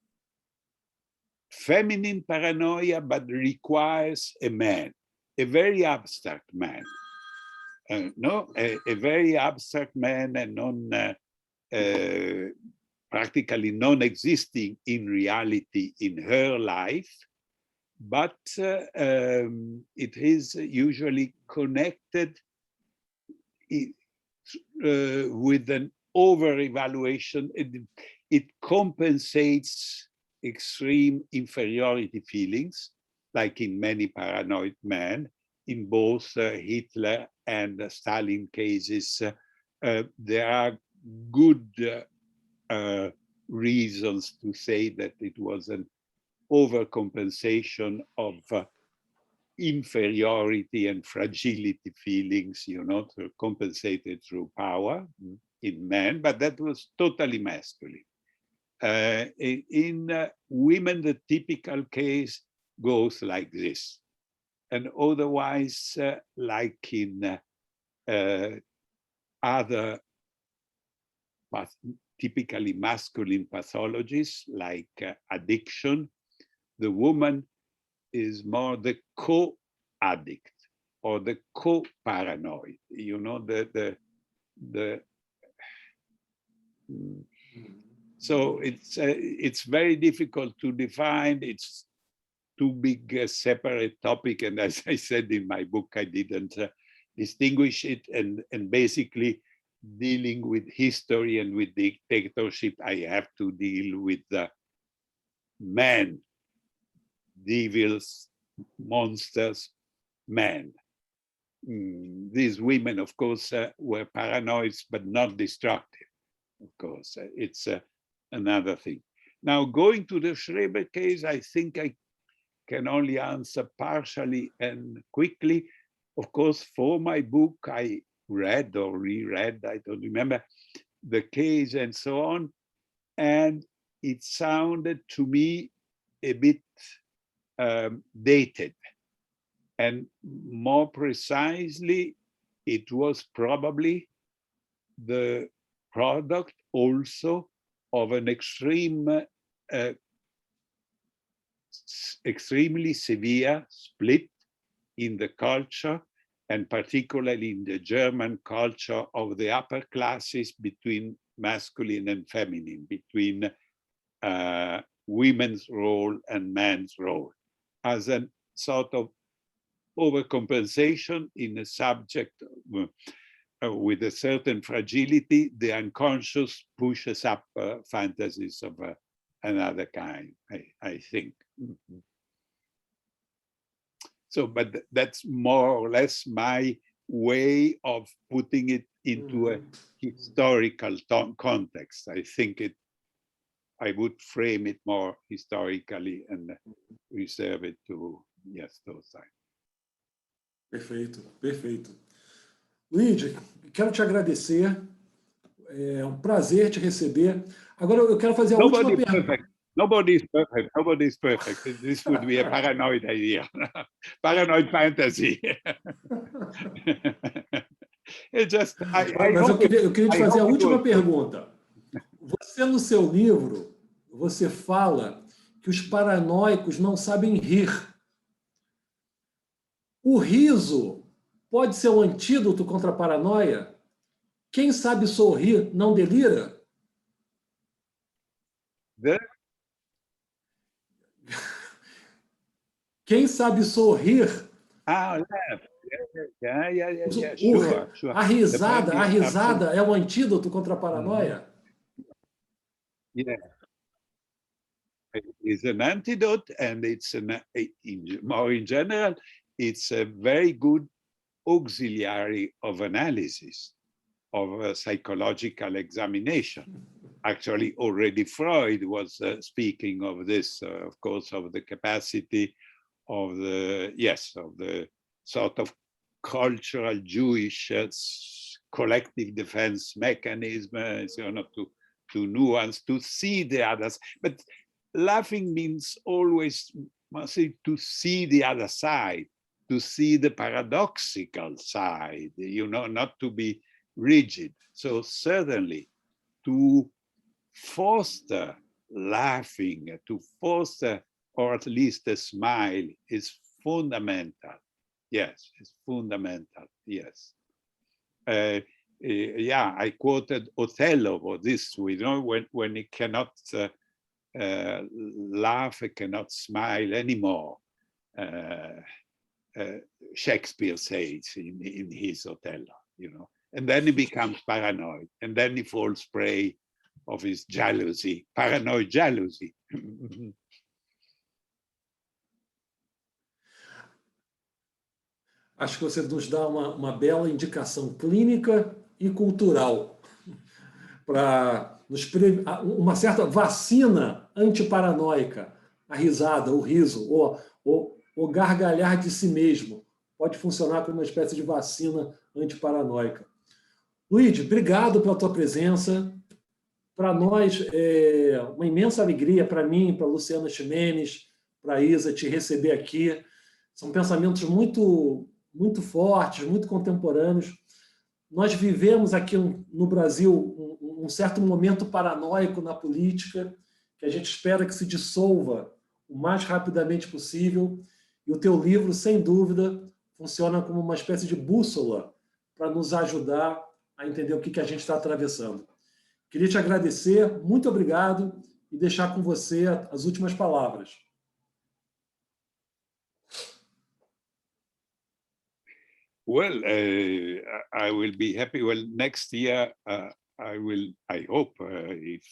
feminine paranoia, but requires a man, a very abstract man. A very abstract man and practically non-existing in reality in her life, but it is usually connected with an over-evaluation. It compensates extreme inferiority feelings, like in many paranoid men, in both Hitler and Stalin cases. There are good reasons to say that it was an overcompensation of inferiority and fragility feelings, compensated through power in men, but that was totally masculine. In women, the typical case goes like this. and otherwise, like in other typically masculine pathologies, like addiction, the woman is more the co-addict or the co-paranoid. You know, so it's very difficult to define. It's too big a separate topic, and as I said in my book, I didn't distinguish it. And basically, dealing with history and with dictatorship, I have to deal with the men, devils, monsters, men. These women, of course, were paranoids, but not destructive. Of course, it's another thing. Now, going to the Schreber case, I think I can only answer partially and quickly. Of course, for my book, I read or reread, I don't remember, the case and so on. And it sounded to me a bit dated. And more precisely, it was probably the product also of an extremely severe split in the culture, and particularly in the German culture of the upper classes, between masculine and feminine, between women's role and men's role, as a sort of overcompensation in a subject with a certain fragility. The unconscious pushes up fantasies of another kind, I think. So, but that's more or less my way of putting it into a historical context. I think I would frame it more historically and reserve it to, yes, those times. Perfeito, perfeito. Luigi, quero te agradecer. É um prazer te receber. Agora eu quero fazer a última pergunta. Nobody is perfect. Nobody is perfect. This would be a paranoid idea. Paranoid fantasy. Mas eu queria te fazer a última pergunta. Você, no seu livro, você fala que os paranoicos não sabem rir. O riso pode ser um antídoto contra a paranoia? Quem sabe sorrir não delira? Quem sabe sorrir? Sure. A risada é um antídoto contra a paranoia? Yeah. It's an antidote, and it's more in general, it's a very good auxiliary of analysis, of psychological examination. Actually, already Freud was speaking of this, of course, of the capacity of the sort of cultural Jewish collective defense mechanism, to nuance, to see the others. But laughing means always to see the other side, to see the paradoxical side, not to be rigid. So certainly to foster laughing, to foster, or at least a smile, is fundamental. Yes, it's fundamental, yes. I quoted Othello for this, when he cannot laugh, he cannot smile anymore. Shakespeare says in his Othello, and then he becomes paranoid, and then he falls prey of his jealousy, paranoid jealousy. Acho que você nos dá uma bela indicação clínica e cultural para uma certa vacina antiparanoica, a risada, o riso, o gargalhar de si mesmo. Pode funcionar como uma espécie de vacina antiparanoica. Luigi, obrigado pela tua presença. Para nós, é uma imensa alegria, para mim, para a Luciana Ximenes, para a Isa, te receber aqui. São pensamentos muito fortes, muito contemporâneos. Nós vivemos aqui no Brasil um certo momento paranoico na política, que a gente espera que se dissolva o mais rapidamente possível. E o teu livro, sem dúvida, funciona como uma espécie de bússola para nos ajudar a entender o que a gente está atravessando. Queria te agradecer, muito obrigado, e deixar com você as últimas palavras. Well, I will be happy. Well, next year, I hope, if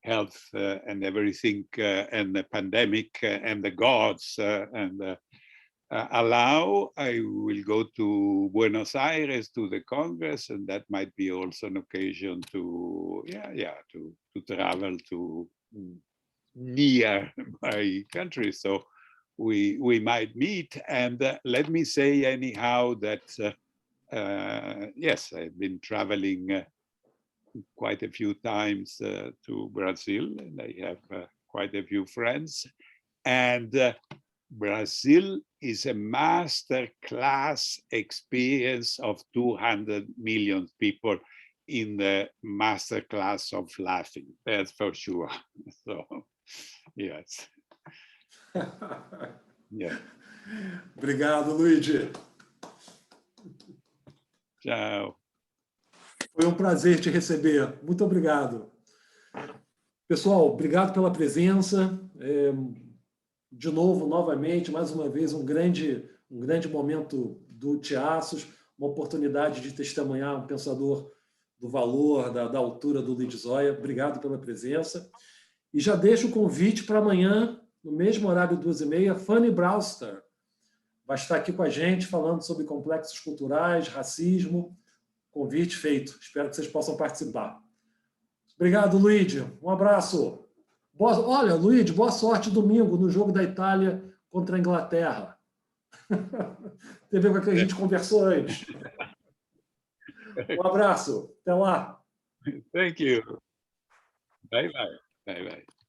health and everything and the pandemic and the gods allow, I will go to Buenos Aires to the Congress, and that might be also an occasion to, to travel to near my country. So we might meet. And let me say anyhow that, yes, I've been traveling quite a few times to Brazil, and I have quite a few friends. And Brazil is a master class experience of 200 million people in the master class of laughing, that's for sure. So, yes. Yeah. Obrigado, Luigi. Tchau. Foi um prazer te receber. Muito obrigado. Pessoal, obrigado pela presença. De novo, novamente, mais uma vez, um grande momento do Teatros, uma oportunidade de testemunhar um pensador do valor, da altura do Luigi Zoja. Obrigado pela presença. E já deixo o convite para amanhã, no mesmo horário, 2h30, Fanny Brewster vai estar aqui com a gente, falando sobre complexos culturais, racismo. Convite feito. Espero que vocês possam participar. Obrigado, Luigi. Um abraço. Olha, Luigi, boa sorte domingo no jogo da Itália contra a Inglaterra. Tem a ver com o que a gente conversou antes. Um abraço. Até lá. Thank you. Bye bye. Bye bye.